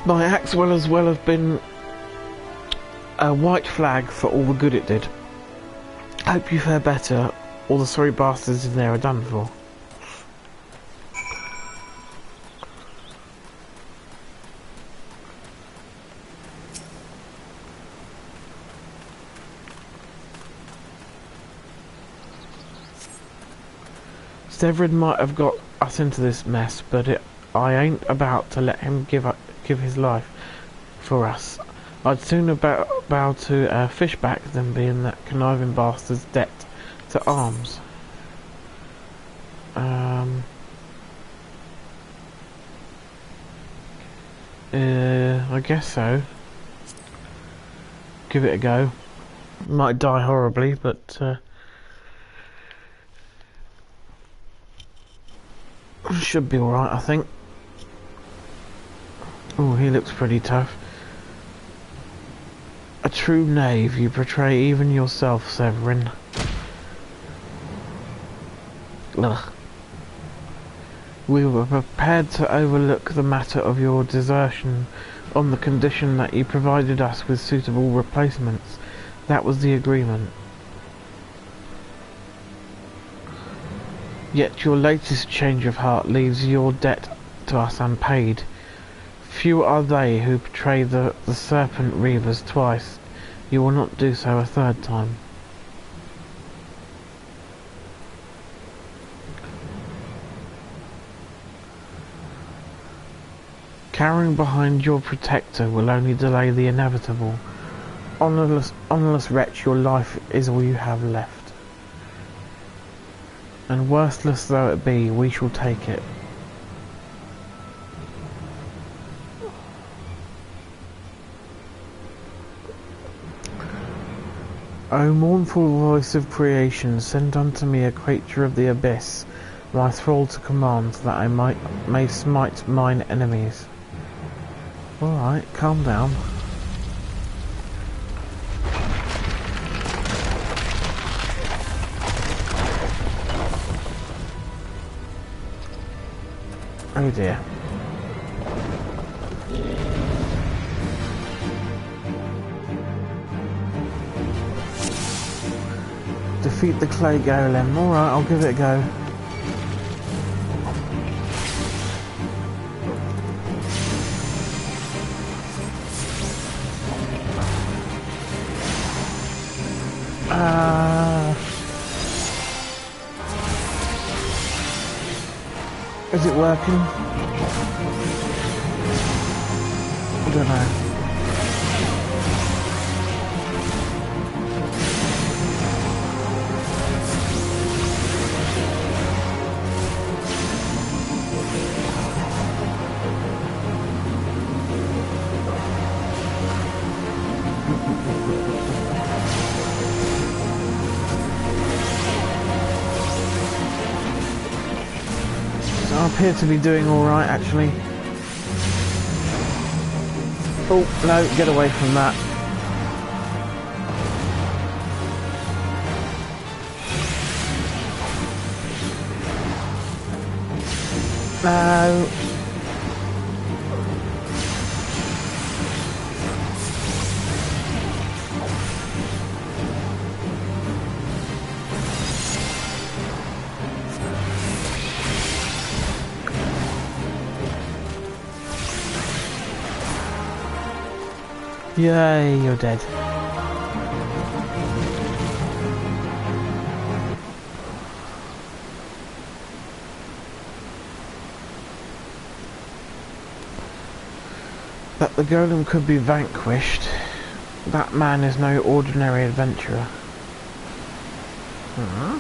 My axe will as well have been a white flag for all the good it did. Hope you fare better. All the sorry bastards in there are done for. Severin might have got us into this mess, but I ain't about to let him give his life for us. I'd sooner bow to Fishback than be in that conniving bastard's debt to arms. I guess so. Give it a go. Might die horribly, but should be alright, I think. Oh, he looks pretty tough. A true knave, you betray even yourself, Severin. Ugh. We were prepared to overlook the matter of your desertion on the condition that you provided us with suitable replacements. That was the agreement. Yet your latest change of heart leaves your debt to us unpaid. Few are they who betray the serpent reavers twice. You will not do so a third time. Cowering behind your protector will only delay the inevitable. Honourless wretch, your life is all you have left. And worthless though it be, we shall take it. O mournful voice of creation, send unto me a creature of the abyss, my thrall to command, that I may smite mine enemies. Alright, calm down. Oh dear. defeat the clay golem. Alright, I'll give it a go. Is it working? I don't know. I appear to be doing alright actually. Oh no, get away from that. No. Yay, you're dead. That the golem could be vanquished. That man is no ordinary adventurer. Hmm?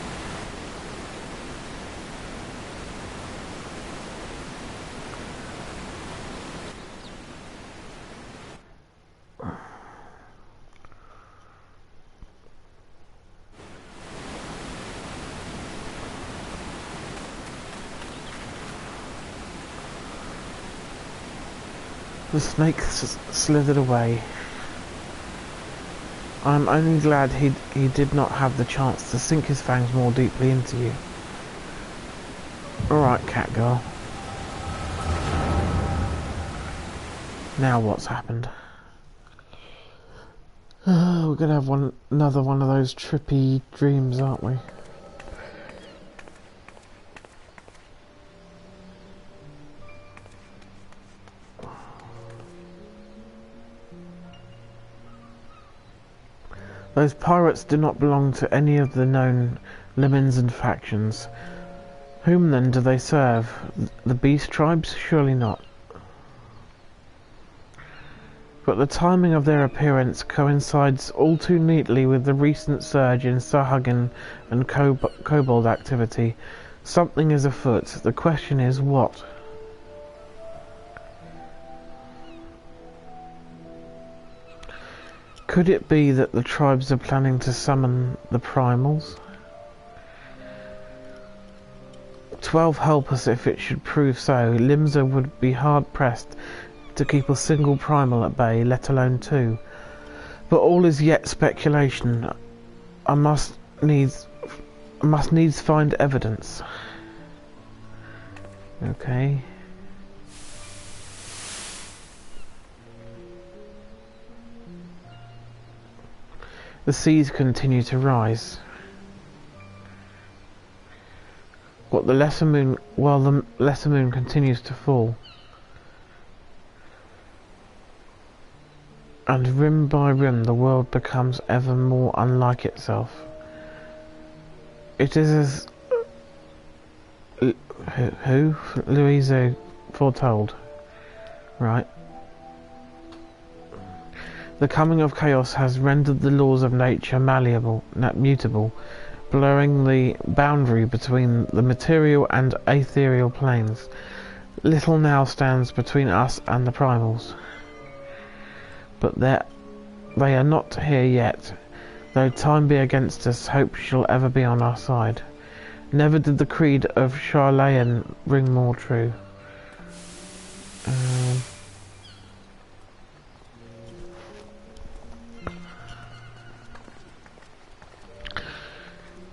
The snake slithered away. I'm only glad he did not have the chance to sink his fangs more deeply into you. Alright, cat girl. Now what's happened? We're gonna have another one of those trippy dreams, aren't we? Those pirates do not belong to any of the known lemons and factions. Whom then do they serve? The beast tribes? Surely not. But the timing of their appearance coincides all too neatly with the recent surge in Sahagin and kobold activity. Something is afoot. The question is what? Could it be that the tribes are planning to summon the primals? 12 help us if it should prove so. Limsa would be hard-pressed to keep a single primal at bay, let alone two. But all is yet speculation. I must needs find evidence. Okay. The seas continue to rise. While the lesser moon continues to fall. And rim by rim the world becomes ever more unlike itself. It is as who? Louisa foretold. Right. The coming of chaos has rendered the laws of nature mutable, blurring the boundary between the material and ethereal planes. Little now stands between us and the primals. But they are not here yet. Though time be against us, hope shall ever be on our side. Never did the creed of Charlayan ring more true.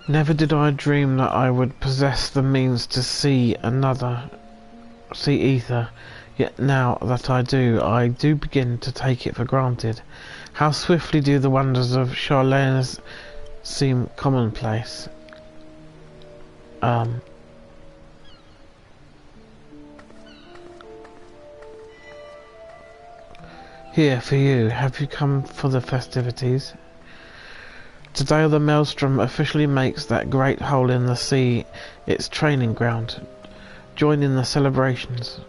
Never did I dream that I would possess the means to see ether, yet now that I do begin to take it for granted. How swiftly do the wonders of Charlaine's seem commonplace. Here for you. Have you come for the festivities? Today the Maelstrom officially makes that great hole in the sea its training ground. Join in the celebrations.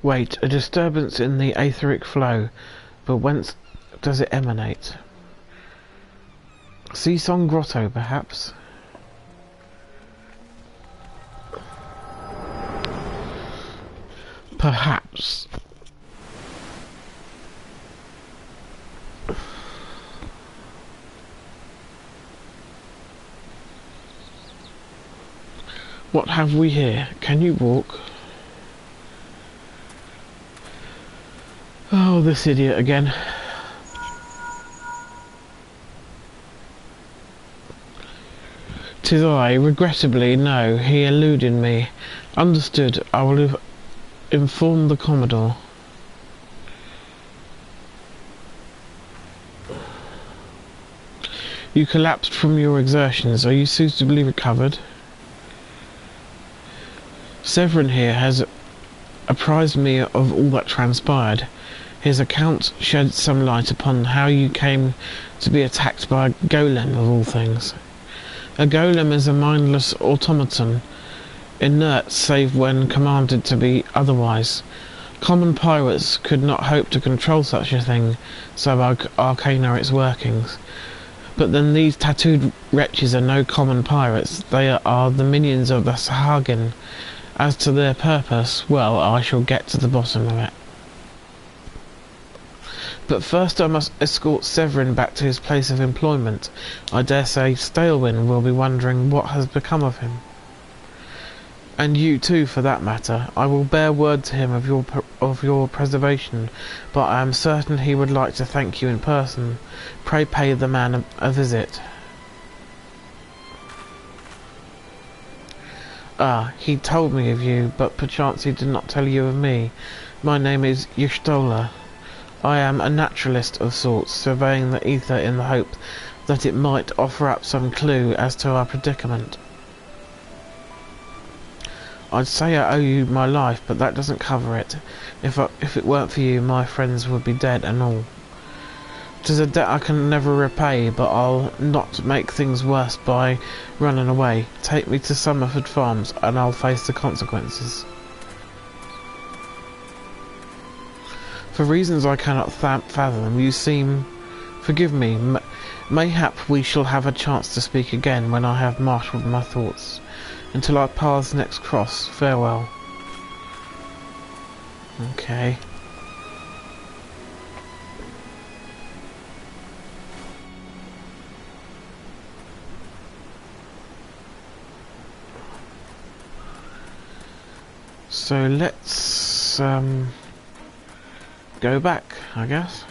Wait, a disturbance in the etheric flow, but whence does it emanate? Seasong Grotto, perhaps? Perhaps. What have we here? Can you walk? Oh, this idiot again. "'Tis I. Regrettably, no. He eluded me. Understood. I will inform the Commodore." "You collapsed from your exertions. Are you suitably recovered?" "Severin here has apprised me of all that transpired. His account shed some light upon how you came to be attacked by a golem of all things. A golem is a mindless automaton, inert save when commanded to be otherwise. Common pirates could not hope to control such a thing, so arcane are its workings. But then these tattooed wretches are no common pirates. They are the minions of the Sahagin. As to their purpose, well, I shall get to the bottom of it. But first I must escort Severin back to his place of employment. I dare say Stalewind will be wondering what has become of him. And you too, for that matter. I will bear word to him of your preservation, but I am certain he would like to thank you in person. Pray pay the man a visit." "Ah, he told me of you, but perchance he did not tell you of me. My name is Y'shtola. I am a naturalist of sorts, surveying the ether in the hope that it might offer up some clue as to our predicament. I'd say I owe you my life, but that doesn't cover it. If it weren't for you, my friends would be dead and all. 'Tis a debt I can never repay, but I'll not make things worse by running away. Take me to Summerford Farms, and I'll face the consequences." "For reasons I cannot fathom, you seem... Forgive me. Mayhap we shall have a chance to speak again when I have marshalled my thoughts. Until our paths next cross, farewell." Okay. So let's go back, I guess.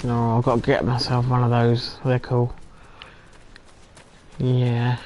No, I've got to get myself one of those. They're cool. Yeah.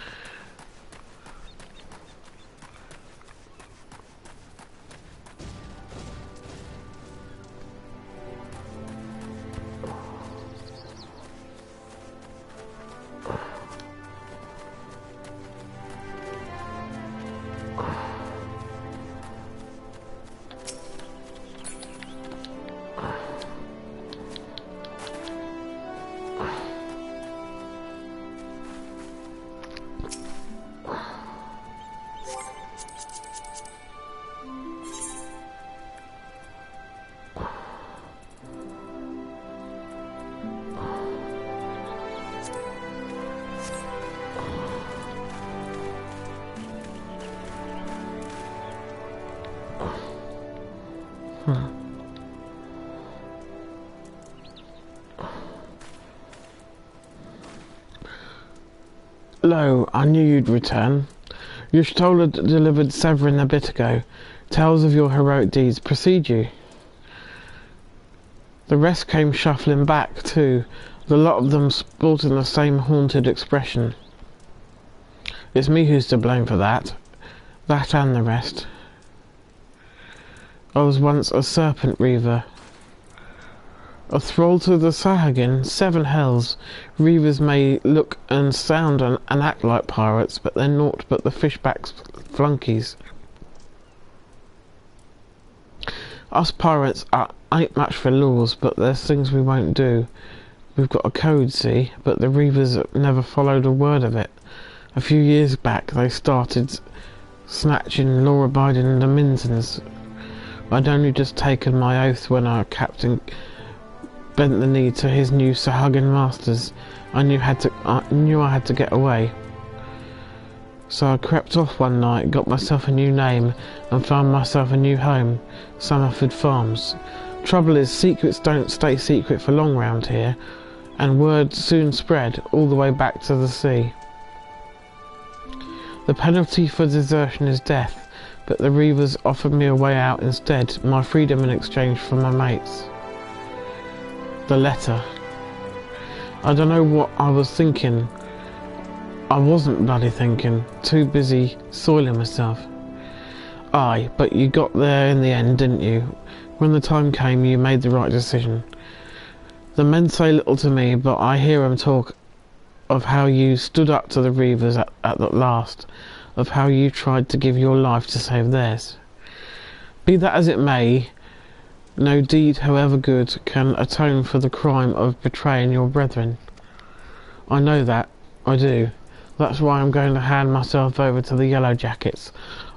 Lo, I knew you'd return. Your stroller delivered Severin a bit ago. Tales of your heroic deeds precede you. The rest came shuffling back, too, the lot of them sporting the same haunted expression. It's me who's to blame for that. That and the rest. I was once a serpent reaver. A thrall to the Sahagin, 7 hells. Reavers may look and sound and act like pirates, but they're naught but the fishbacks flunkies. Us pirates ain't much for laws, but there's things we won't do. We've got a code, see, but the Reavers never followed a word of it. A few years back they started snatching law-abiding Dominicans. I'd only just taken my oath when our captain bent the knee to his new Sahagin masters. I knew I had to get away. So I crept off one night, got myself a new name, and found myself a new home, Summerford Farms. Trouble is, secrets don't stay secret for long round here, and word soon spread all the way back to the sea. The penalty for desertion is death, but the Reavers offered me a way out instead, my freedom in exchange for my mates. The letter. I don't know what I was thinking. I wasn't bloody thinking. Too busy soiling myself. Aye, but you got there in the end, didn't you? When the time came, you made the right decision. The men say little to me, but I hear them talk of how you stood up to the Reavers at the last, of how you tried to give your life to save theirs. Be that as it may, no deed, however good, can atone for the crime of betraying your brethren. I know that, I do. That's why I'm going to hand myself over to the Yellow Jackets.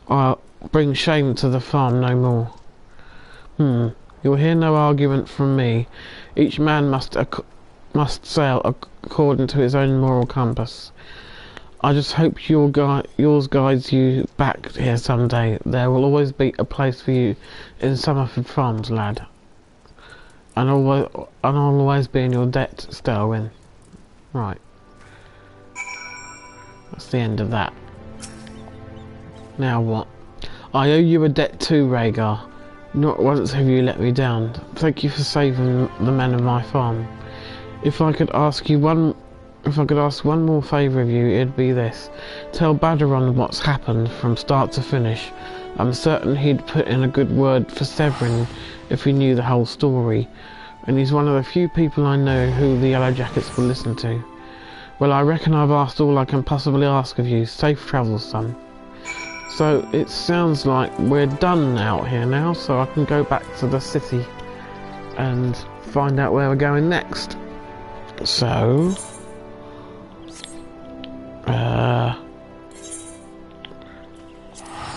I'll bring shame to the farm no more. You'll hear no argument from me. Each man must sail according to his own moral compass. I just hope yours guides you back here someday. There will always be a place for you in Summerford Farms, lad. And I'll always be in your debt, Stelwyn. Right. That's the end of that. Now what? I owe you a debt too, Rhaegar. Not once have you let me down. Thank you for saving the men of my farm. If I could ask one more favour of you, it'd be this. Tell Baderon what's happened from start to finish. I'm certain he'd put in a good word for Severin if he knew the whole story. And he's one of the few people I know who the Yellow Jackets will listen to. Well, I reckon I've asked all I can possibly ask of you. Safe travels, son. So, it sounds like we're done out here now, so I can go back to the city and find out where we're going next. So...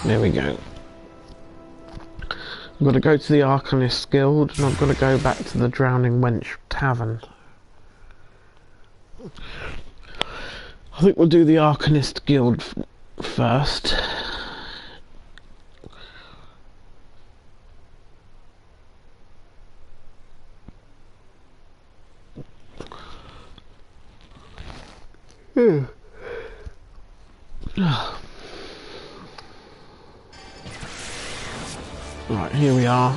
there we go. I've got to go to the Arcanist Guild, and I've got to go back to the Drowning Wench Tavern. I think we'll do the Arcanist Guild first. Right, here we are.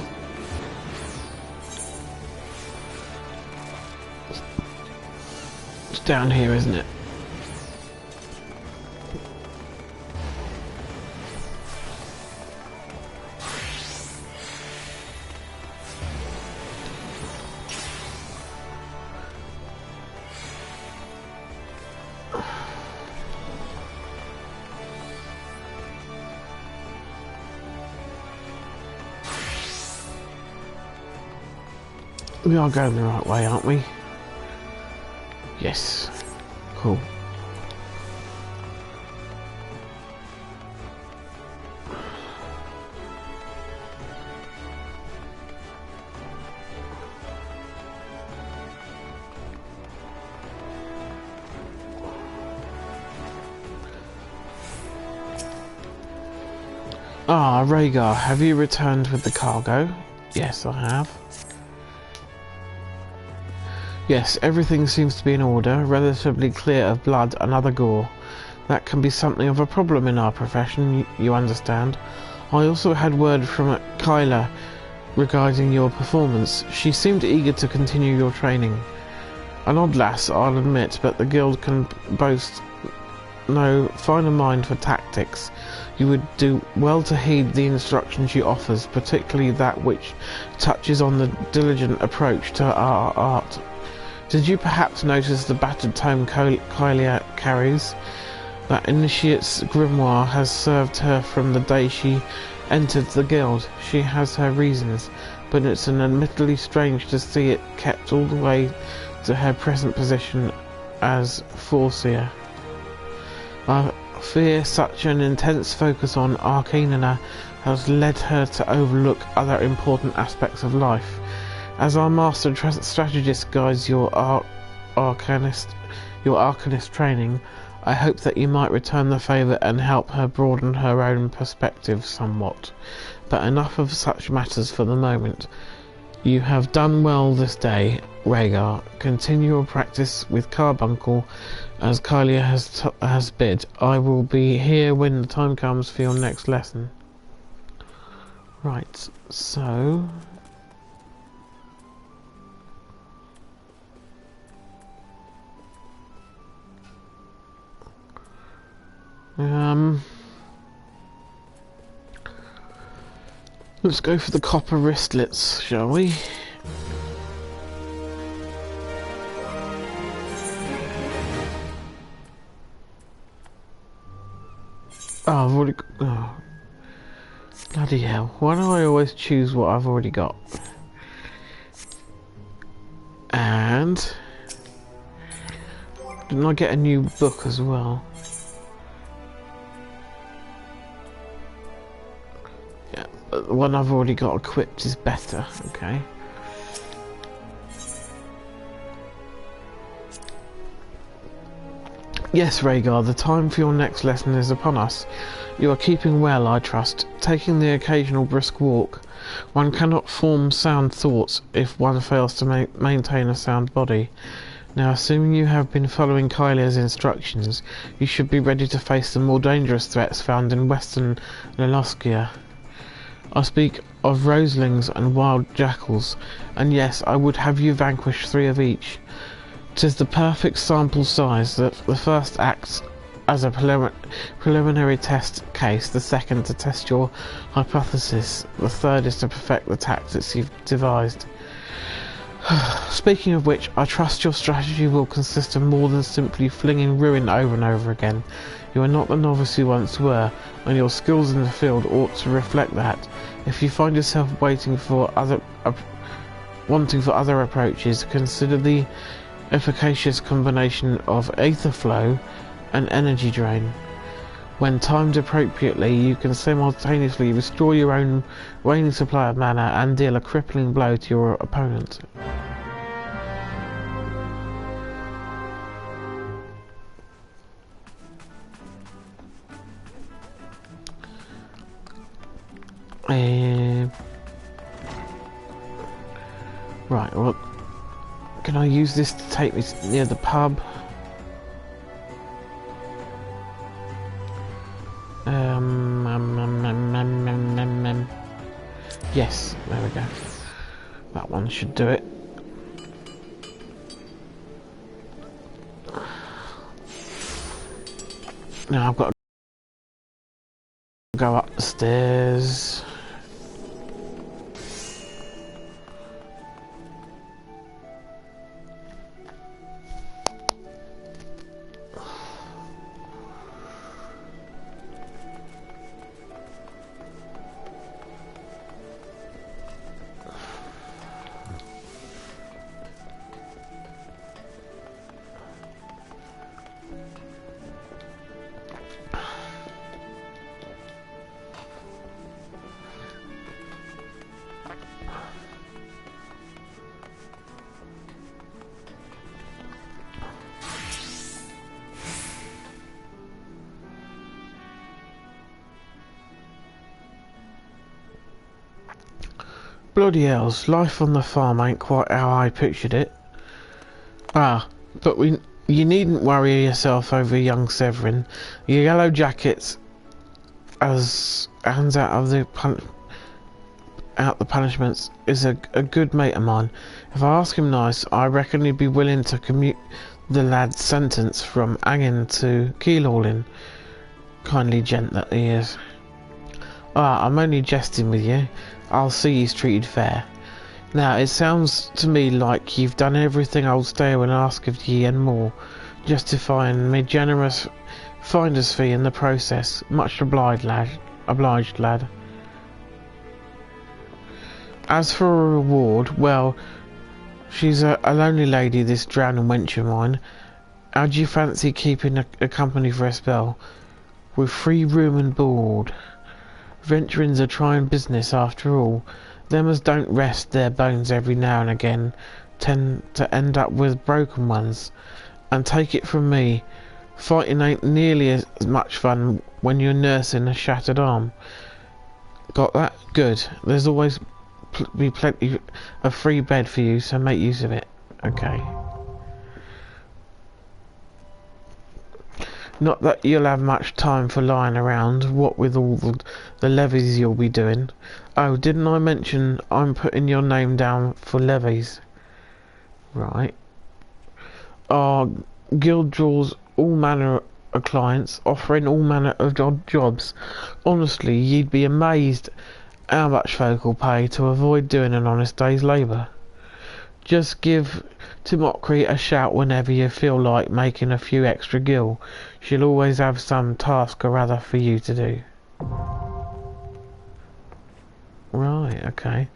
It's down here, isn't it? We are going the right way, aren't we? Yes. Cool. Ah, Rhaegar, have you returned with the cargo? Yes, I have. Yes, everything seems to be in order, relatively clear of blood and other gore. That can be something of a problem in our profession, you understand. I also had word from Kyla regarding your performance. She seemed eager to continue your training. An odd lass, I'll admit, but the guild can boast no finer mind for tactics. You would do well to heed the instructions she offers, particularly that which touches on the diligent approach to our art. Did you perhaps notice the battered tome Kylia carries? That initiate's grimoire has served her from the day she entered the guild. She has her reasons, but it's admittedly strange to see it kept all the way to her present position as Foreseer. I fear such an intense focus on Arcana has led her to overlook other important aspects of life. As our master strategist guides your arcanist training, I hope that you might return the favour and help her broaden her own perspective somewhat. But enough of such matters for the moment. You have done well this day, Rhaegar. Continue your practice with Carbuncle, as Kylia has bid. I will be here when the time comes for your next lesson. Right, so... let's go for the copper wristlets, shall we? Oh, I've already got... Oh. Bloody hell. Why do I always choose what I've already got? And... didn't I get a new book as well? Yeah, but the one I've already got equipped is better, okay. Yes, Rhaegar, the time for your next lesson is upon us. You are keeping well, I trust, taking the occasional brisk walk. One cannot form sound thoughts if one fails to maintain a sound body. Now, assuming you have been following Kylia's instructions, you should be ready to face the more dangerous threats found in western Neloskia. I speak of roselings and wild jackals, and yes, I would have you vanquish 3 of each. 'Tis the perfect sample size, that the first acts as a preliminary test case, the second to test your hypothesis, the third is to perfect the tactics you've devised. Speaking of which, I trust your strategy will consist of more than simply flinging ruin over and over again. You are not the novice you once were, and your skills in the field ought to reflect that. If you find yourself wanting for other approaches, consider the efficacious combination of aether flow and energy drain. When timed appropriately, you can simultaneously restore your own waning supply of mana and deal a crippling blow to your opponent. Right, well, can I use this to take me near the pub? Yes, there we go. That one should do it. Now I've got to go up the stairs. Bloody hells, life on the farm ain't quite how I pictured it. Ah, but you needn't worry yourself over young Severin. Your yellow jackets as hands out the punishments is a good mate of mine. If I ask him nice, I reckon he'd be willing to commute the lad's sentence from hanging to keel-hauling. Kindly gent that he is. Ah, I'm only jesting with you. I'll see he's treated fair. Now, it sounds to me like you've done everything old Stair will ask of ye and more, justifying me generous finder's fee in the process. Much obliged, lad. As for a reward, well, she's a lonely lady, this drowning wench of mine. How do you fancy keeping a company for a spell? With free room and board. Venturing's a trying business after all. Them as don't rest their bones every now and again tend to end up with broken ones. And take it from me, fighting ain't nearly as much fun when you're nursing a shattered arm. Got that? Good. There's always be plenty of free bed for you, so make use of it. Okay. Not that you'll have much time for lying around, what with all the levies you'll be doing. Oh, didn't I mention I'm putting your name down for levies? Right. Our guild draws all manner of clients, offering all manner of jobs. Honestly, you'd be amazed how much folk will pay to avoid doing an honest day's labour. Just give Timocry a shout whenever you feel like making a few extra gil. She'll always have some task or other for you to do. Right, okay.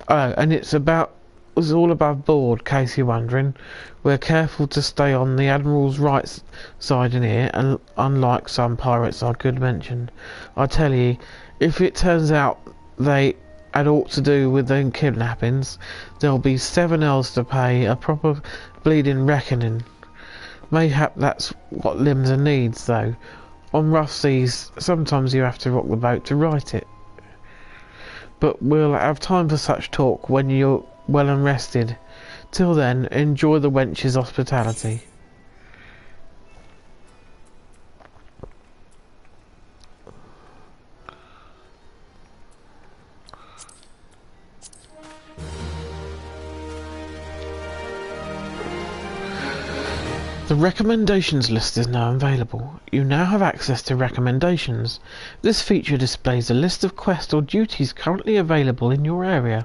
Oh, and it's all above board, case you're wondering. We're careful to stay on the Admiral's right side in here, and unlike some pirates I could mention. I tell ye, if it turns out they had aught to do with them kidnappings, there'll be 7 ells to pay, a proper bleeding reckoning. Mayhap that's what Limser needs, though. On rough seas, sometimes you have to rock the boat to right it. But we'll have time for such talk when you're well and rested. Till then, enjoy the wench's hospitality. The recommendations list is now available. You now have access to recommendations. This feature displays a list of quests or duties currently available in your area.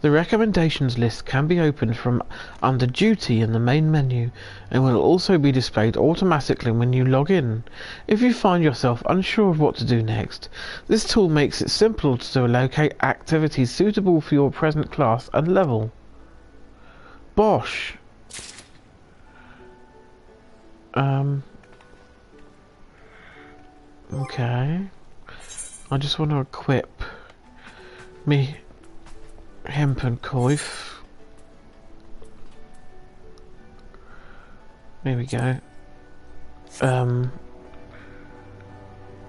The recommendations list can be opened from under Duty in the main menu and will also be displayed automatically when you log in. If you find yourself unsure of what to do next, this tool makes it simple to locate activities suitable for your present class and level. Bosh! Okay. I just want to equip me hempen coif. There we go.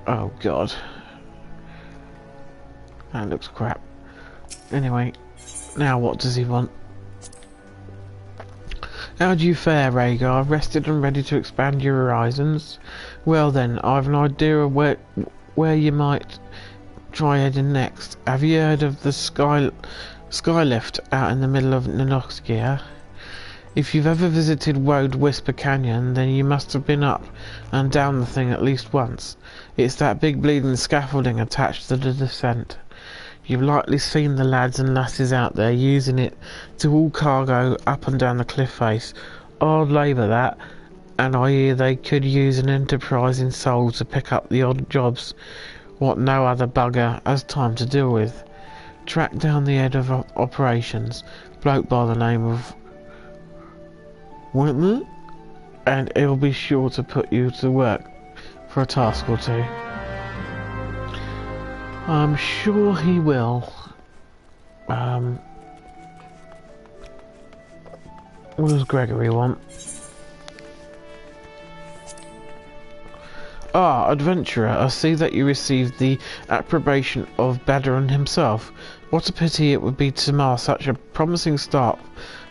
Oh god. That looks crap. Anyway, now what does he want? How do you fare, Rhaegar? Rested and ready to expand your horizons? Well then, I've an idea of where you might try heading next. Have you heard of the Skylift out in the middle of Nanoxgia? If you've ever visited Woad Whisper Canyon, then you must have been up and down the thing at least once. It's that big bleeding scaffolding attached to the descent. You've likely seen the lads and lasses out there using it to haul cargo up and down the cliff face. Hard labour that, and I hear they could use an enterprising soul to pick up the odd jobs what no other bugger has time to deal with. Track down the head of operations, bloke by the name of Whitman, and he'll be sure to put you to work for a task or two. I'm sure he will. What does Gregory want? Ah, adventurer, I see that you received the approbation of Badron himself. What a pity it would be to mar such a promising start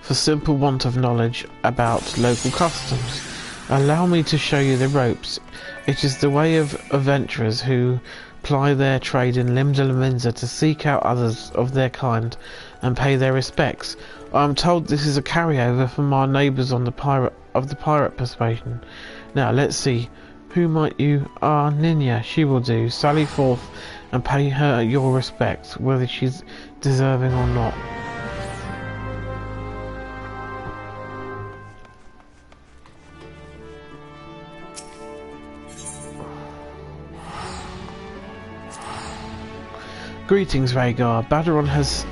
for simple want of knowledge about local customs. Allow me to show you the ropes. It is the way of adventurers who ply their trade in Limdala Minza to seek out others of their kind and pay their respects. I am told this is a carryover from our neighbours on the pirate persuasion. Now let's see. Who might you? Ah, Nina, she will do. Sally forth and pay her your respects, whether she's deserving or not. Greetings, Rhaegar. Baderon has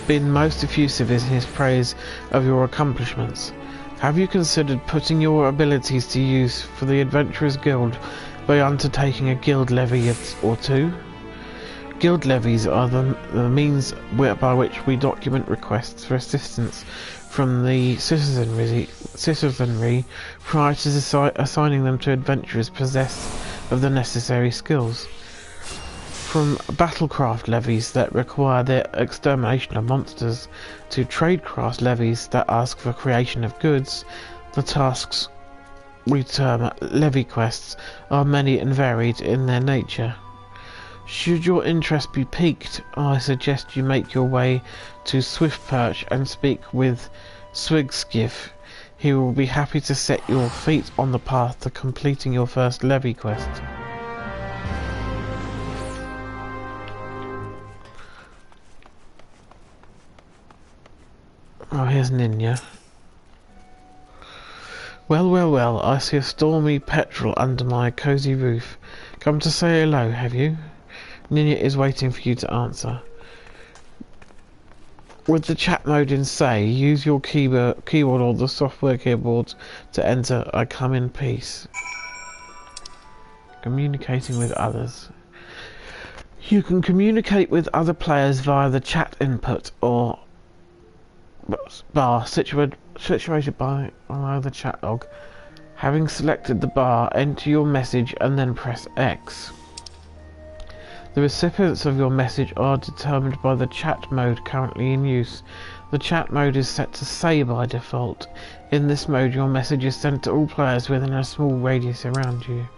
been most effusive in his praise of your accomplishments. Have you considered putting your abilities to use for the Adventurers Guild by undertaking a guild levy or two? Guild levies are the means by which we document requests for assistance from the citizenry prior to assigning them to adventurers possessed of the necessary skills. From battlecraft levies that require the extermination of monsters to tradecraft levies that ask for creation of goods, the tasks we term levy quests are many and varied in their nature. Should your interest be piqued, I suggest you make your way to Swiftperch and speak with Swigskiff. He will be happy to set your feet on the path to completing your first levy quest. Oh, here's Nina. Well, I see a stormy petrel under my cosy roof. Come to say hello, have you? Nina is waiting for you to answer. With the chat mode in say, use your keyboard or the software keyboard to enter I come in peace. Communicating with others. You can communicate with other players via the chat input or bar situated below the chat log. Having selected the bar, enter your message and then press X. The recipients of your message are determined by the chat mode currently in use. The chat mode is set to say by default. In this mode, your message is sent to all players within a small radius around you.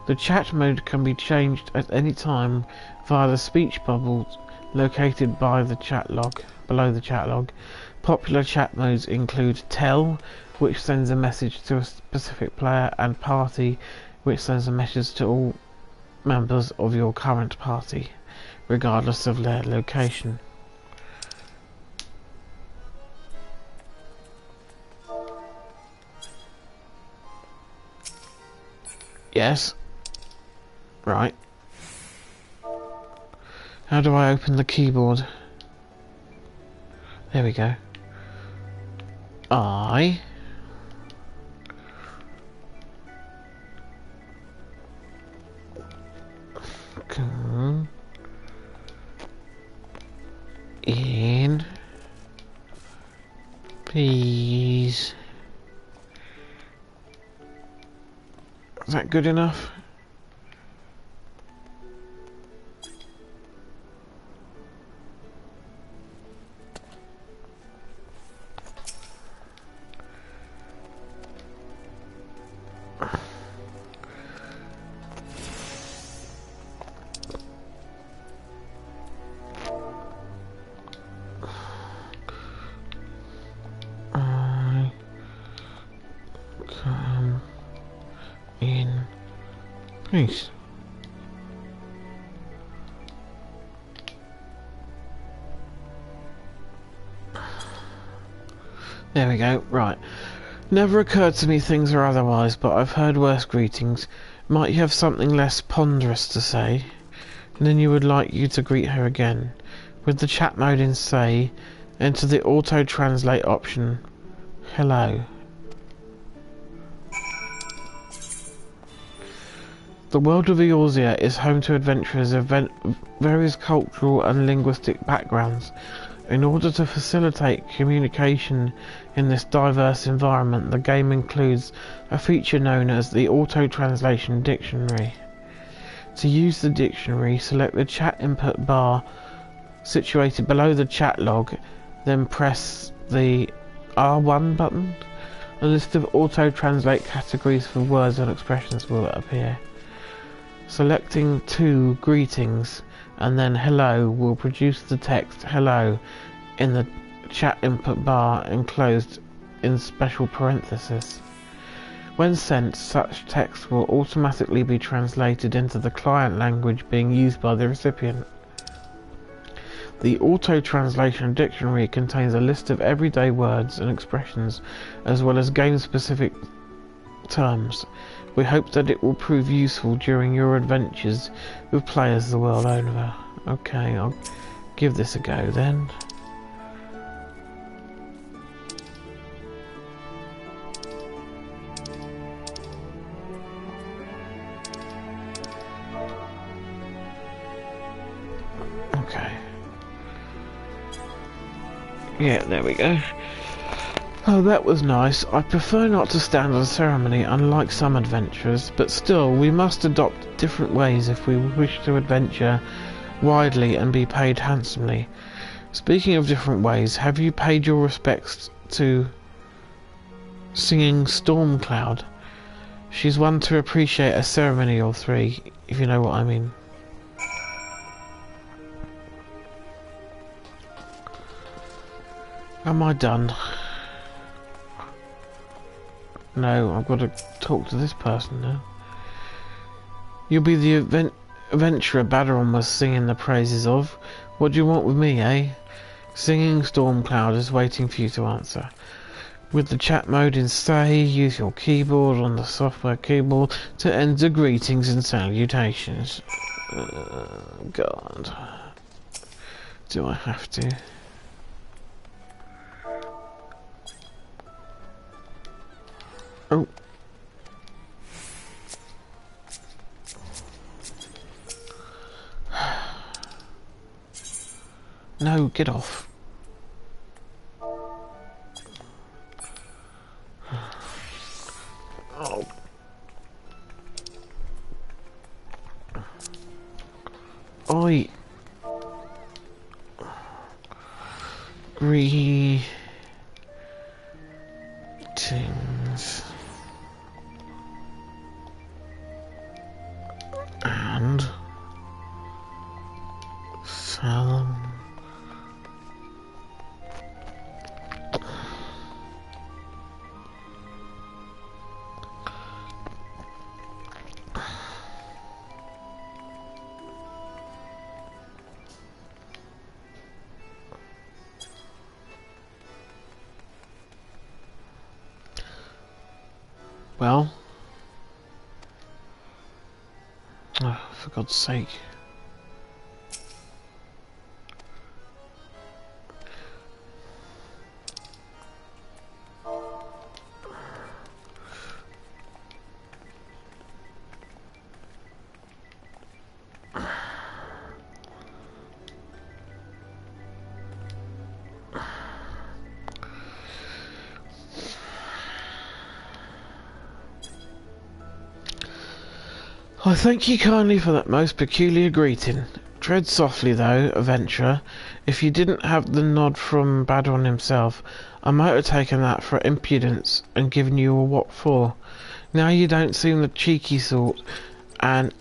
The chat mode can be changed at any time via the speech bubble located by the chat log. Below the chat log. Popular chat modes include Tell, which sends a message to a specific player, and Party, which sends a message to all members of your current party, regardless of their location. Yes. Right. How do I open the keyboard? There we go. I come in peace. Is that good enough? Nice. There we go. Right. Never occurred to me things are otherwise, but I've heard worse greetings. Might you have something less ponderous to say? And then you would like you to greet her again. With the chat mode in say, enter the auto-translate option. Hello. The world of Eorzea is home to adventurers of various cultural and linguistic backgrounds. In order to facilitate communication in this diverse environment, the game includes a feature known as the Auto-Translation Dictionary. To use the dictionary, select the chat input bar situated below the chat log, then press the R1 button. A list of auto-translate categories for words and expressions will appear. Selecting to greetings and then hello will produce the text hello in the chat input bar enclosed in special parentheses. When sent, such text will automatically be translated into the client language being used by the recipient. The auto-translation dictionary contains a list of everyday words and expressions as well as game-specific terms. We hope that it will prove useful during your adventures with players the world over. Okay, I'll give this a go then. Okay. Yeah, there we go. Oh, that was nice. I prefer not to stand on ceremony, unlike some adventurers, but still, we must adopt different ways if we wish to adventure widely and be paid handsomely. Speaking of different ways, have you paid your respects to Singing Stormcloud? She's one to appreciate a ceremony or three, if you know what I mean. Am I done? No, I've got to talk to this person now. You'll be the adventurer Badaron was singing the praises of. What do you want with me, eh? Singing Stormcloud is waiting for you to answer. With the chat mode in say, use your keyboard on the software keyboard to enter greetings and salutations. God. Do I have to? Oh. No, get off. Oh. Oi. Greetings. And salam. Well, oh, for God's sake. I thank you kindly for that most peculiar greeting. Tread softly though, adventurer. If you didn't have the nod from Badron himself, I might have taken that for impudence and given you a what for. Now you don't seem the cheeky sort, and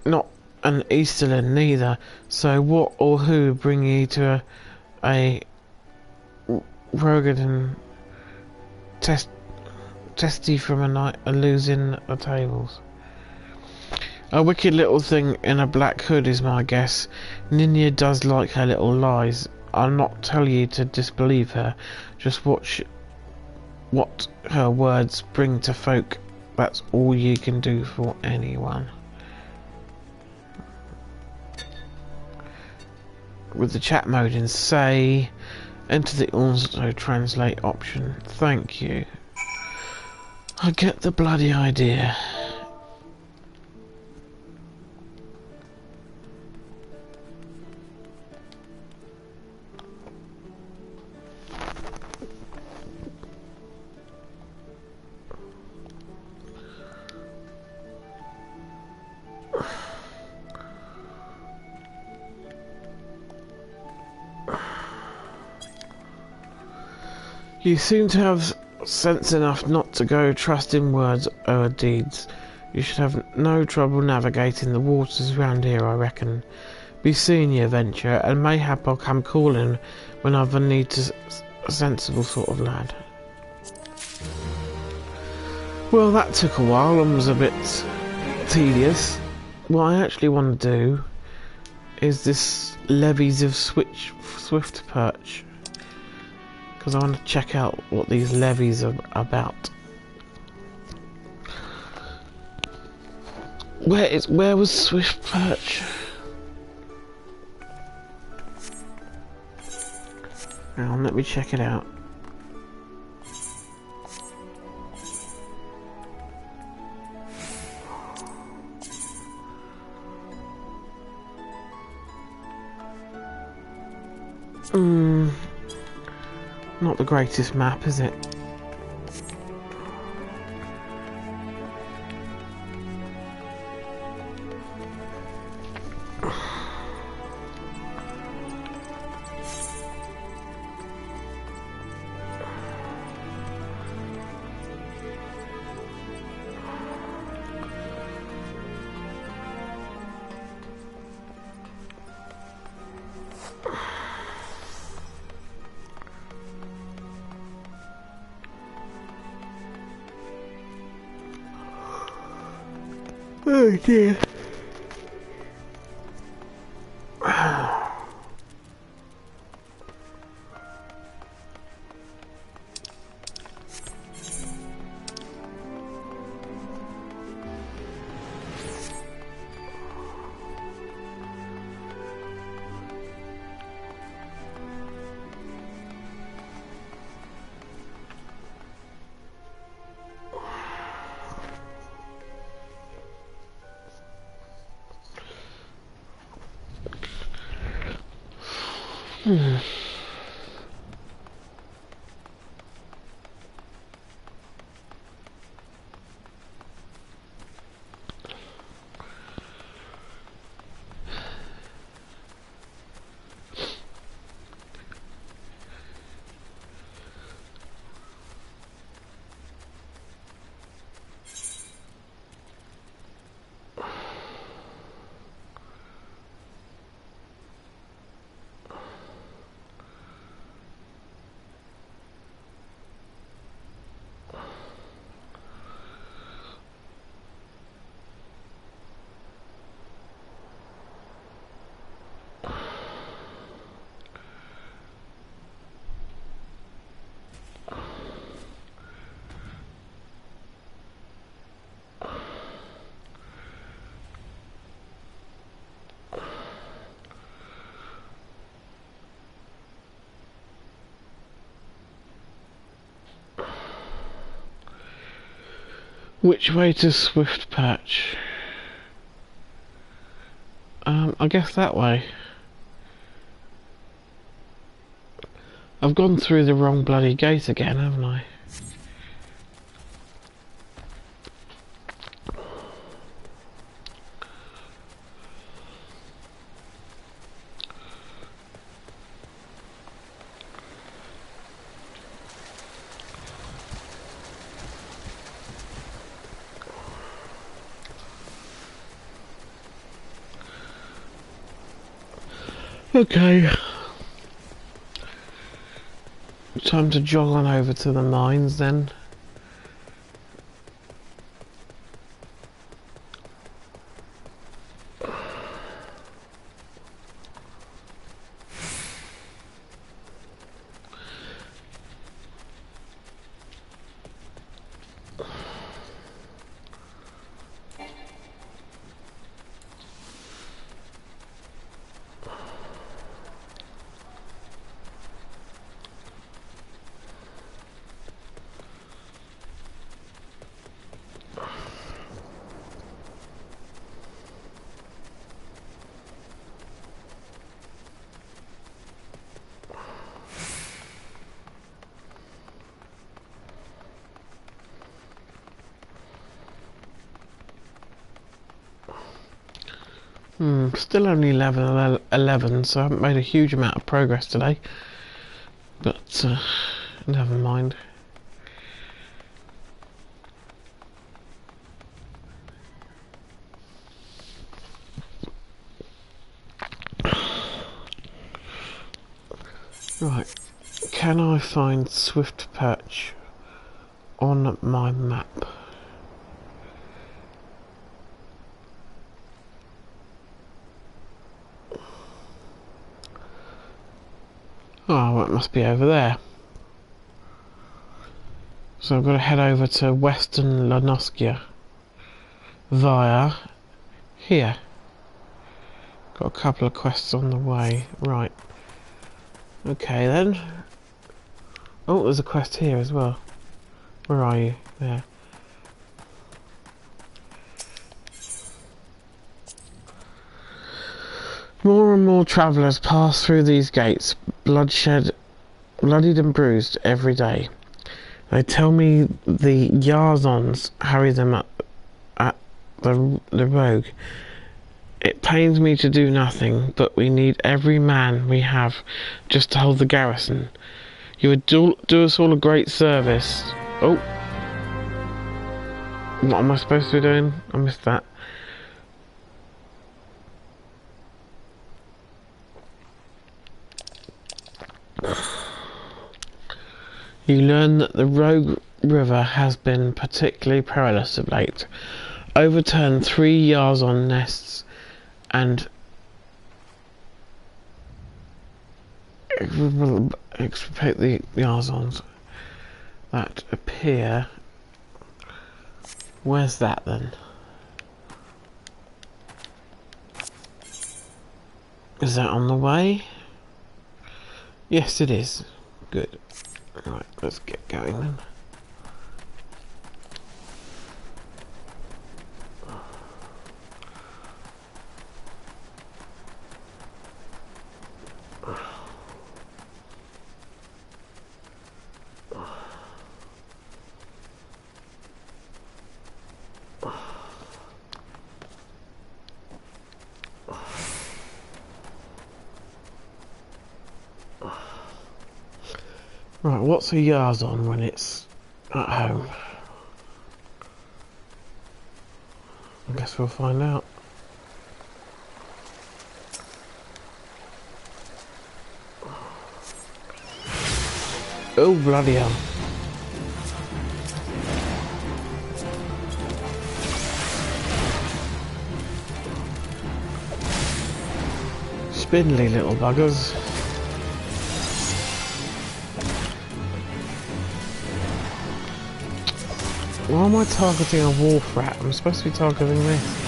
not an Easterling neither, so what or who bring you to a Rogadan testy from a night a losing the tables? A wicked little thing in a black hood is my guess. Ninya does like her little lies. I'll not tell you to disbelieve her. Just watch what her words bring to folk. That's all you can do for anyone. With the chat mode in say, enter the auto translate option. Thank you. I get the bloody idea. You seem to have sense enough not to go trusting words or deeds. You should have no trouble navigating the waters around here, I reckon. Be seeing your venture, and mayhap I'll come calling when I've a need to a sensible sort of lad. Well, that took a while and was a bit tedious. What I actually want to do is this levies of swift perch, because I want to check out what these levies are about. Where was swift perch? Now let me check it out. Not the greatest map, is it? Oh dear. Which way to Swift Patch? I guess that way. I've gone through the wrong bloody gate again, haven't I? Okay. Time to jog on over to the mines then. Still only level 11, so I haven't made a huge amount of progress today. But never mind. Right, can I find Swift Perch on my map? Oh, well, it must be over there. So I've got to head over to Western Lanoskia via here. Got a couple of quests on the way. Right. Okay then. Oh, there's a quest here as well. Where are you? There. More and more travellers pass through these gates, bloodied and bruised every day. They tell me the Yarzons harry them at the rogue. It pains me to do nothing, but we need every man we have just to hold the garrison. You would do us all a great service. Oh. What am I supposed to be doing? I missed that. You learn that the Rogue River has been particularly perilous of late. Overturn 3 Yarzon nests and extirpate the Yarzons that appear. Where's that then? Is that on the way? Yes, it is. Good. Right, let's get going then. Right, what's a Yarzon when it's at home? I guess we'll find out. Oh, bloody hell. Spindly little buggers. Why am I targeting a wolf rat? I'm supposed to be targeting this.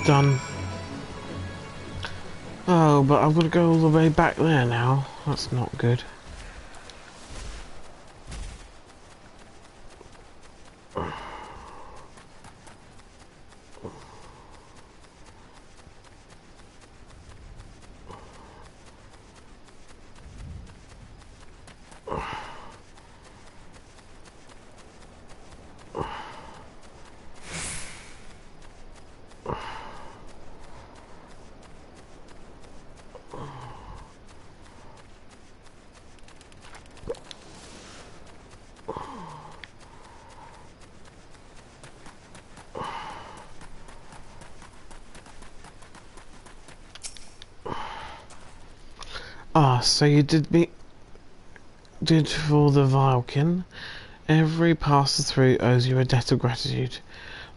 Done. Oh, but I've got to go all the way back there now. That's not good. Ah, so you did for the Vilekin. Every passer through owes you a debt of gratitude.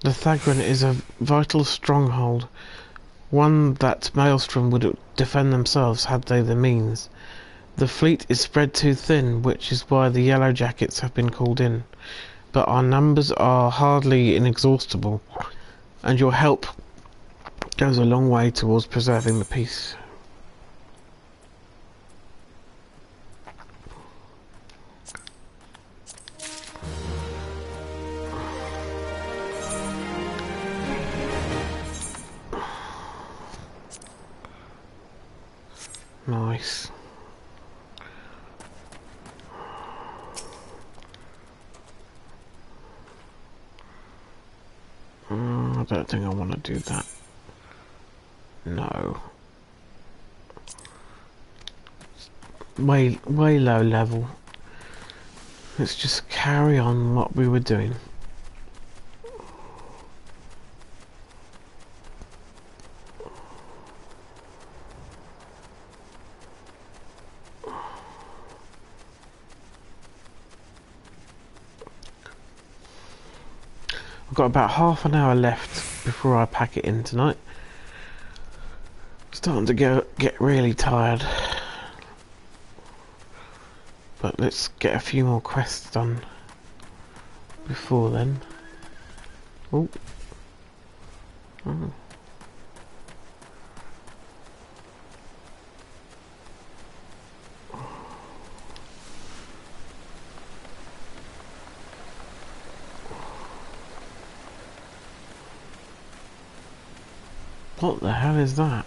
Lithagran is a vital stronghold, one that Maelstrom would defend themselves had they the means. The fleet is spread too thin, which is why the Yellow Jackets have been called in. But our numbers are hardly inexhaustible, and your help goes a long way towards preserving the peace. Nice. I don't think I want to do that. No. Way low level. Let's just carry on what we were doing. I've got about half an hour left before I pack it in tonight. Starting to get really tired. But let's get a few more quests done before then. Oh. Oh. What the hell is that?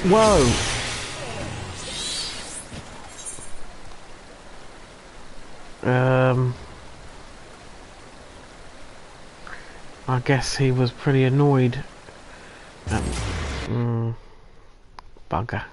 Whoa! I guess he was pretty annoyed. Bugger.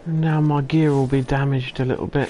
Now my gear will be damaged a little bit.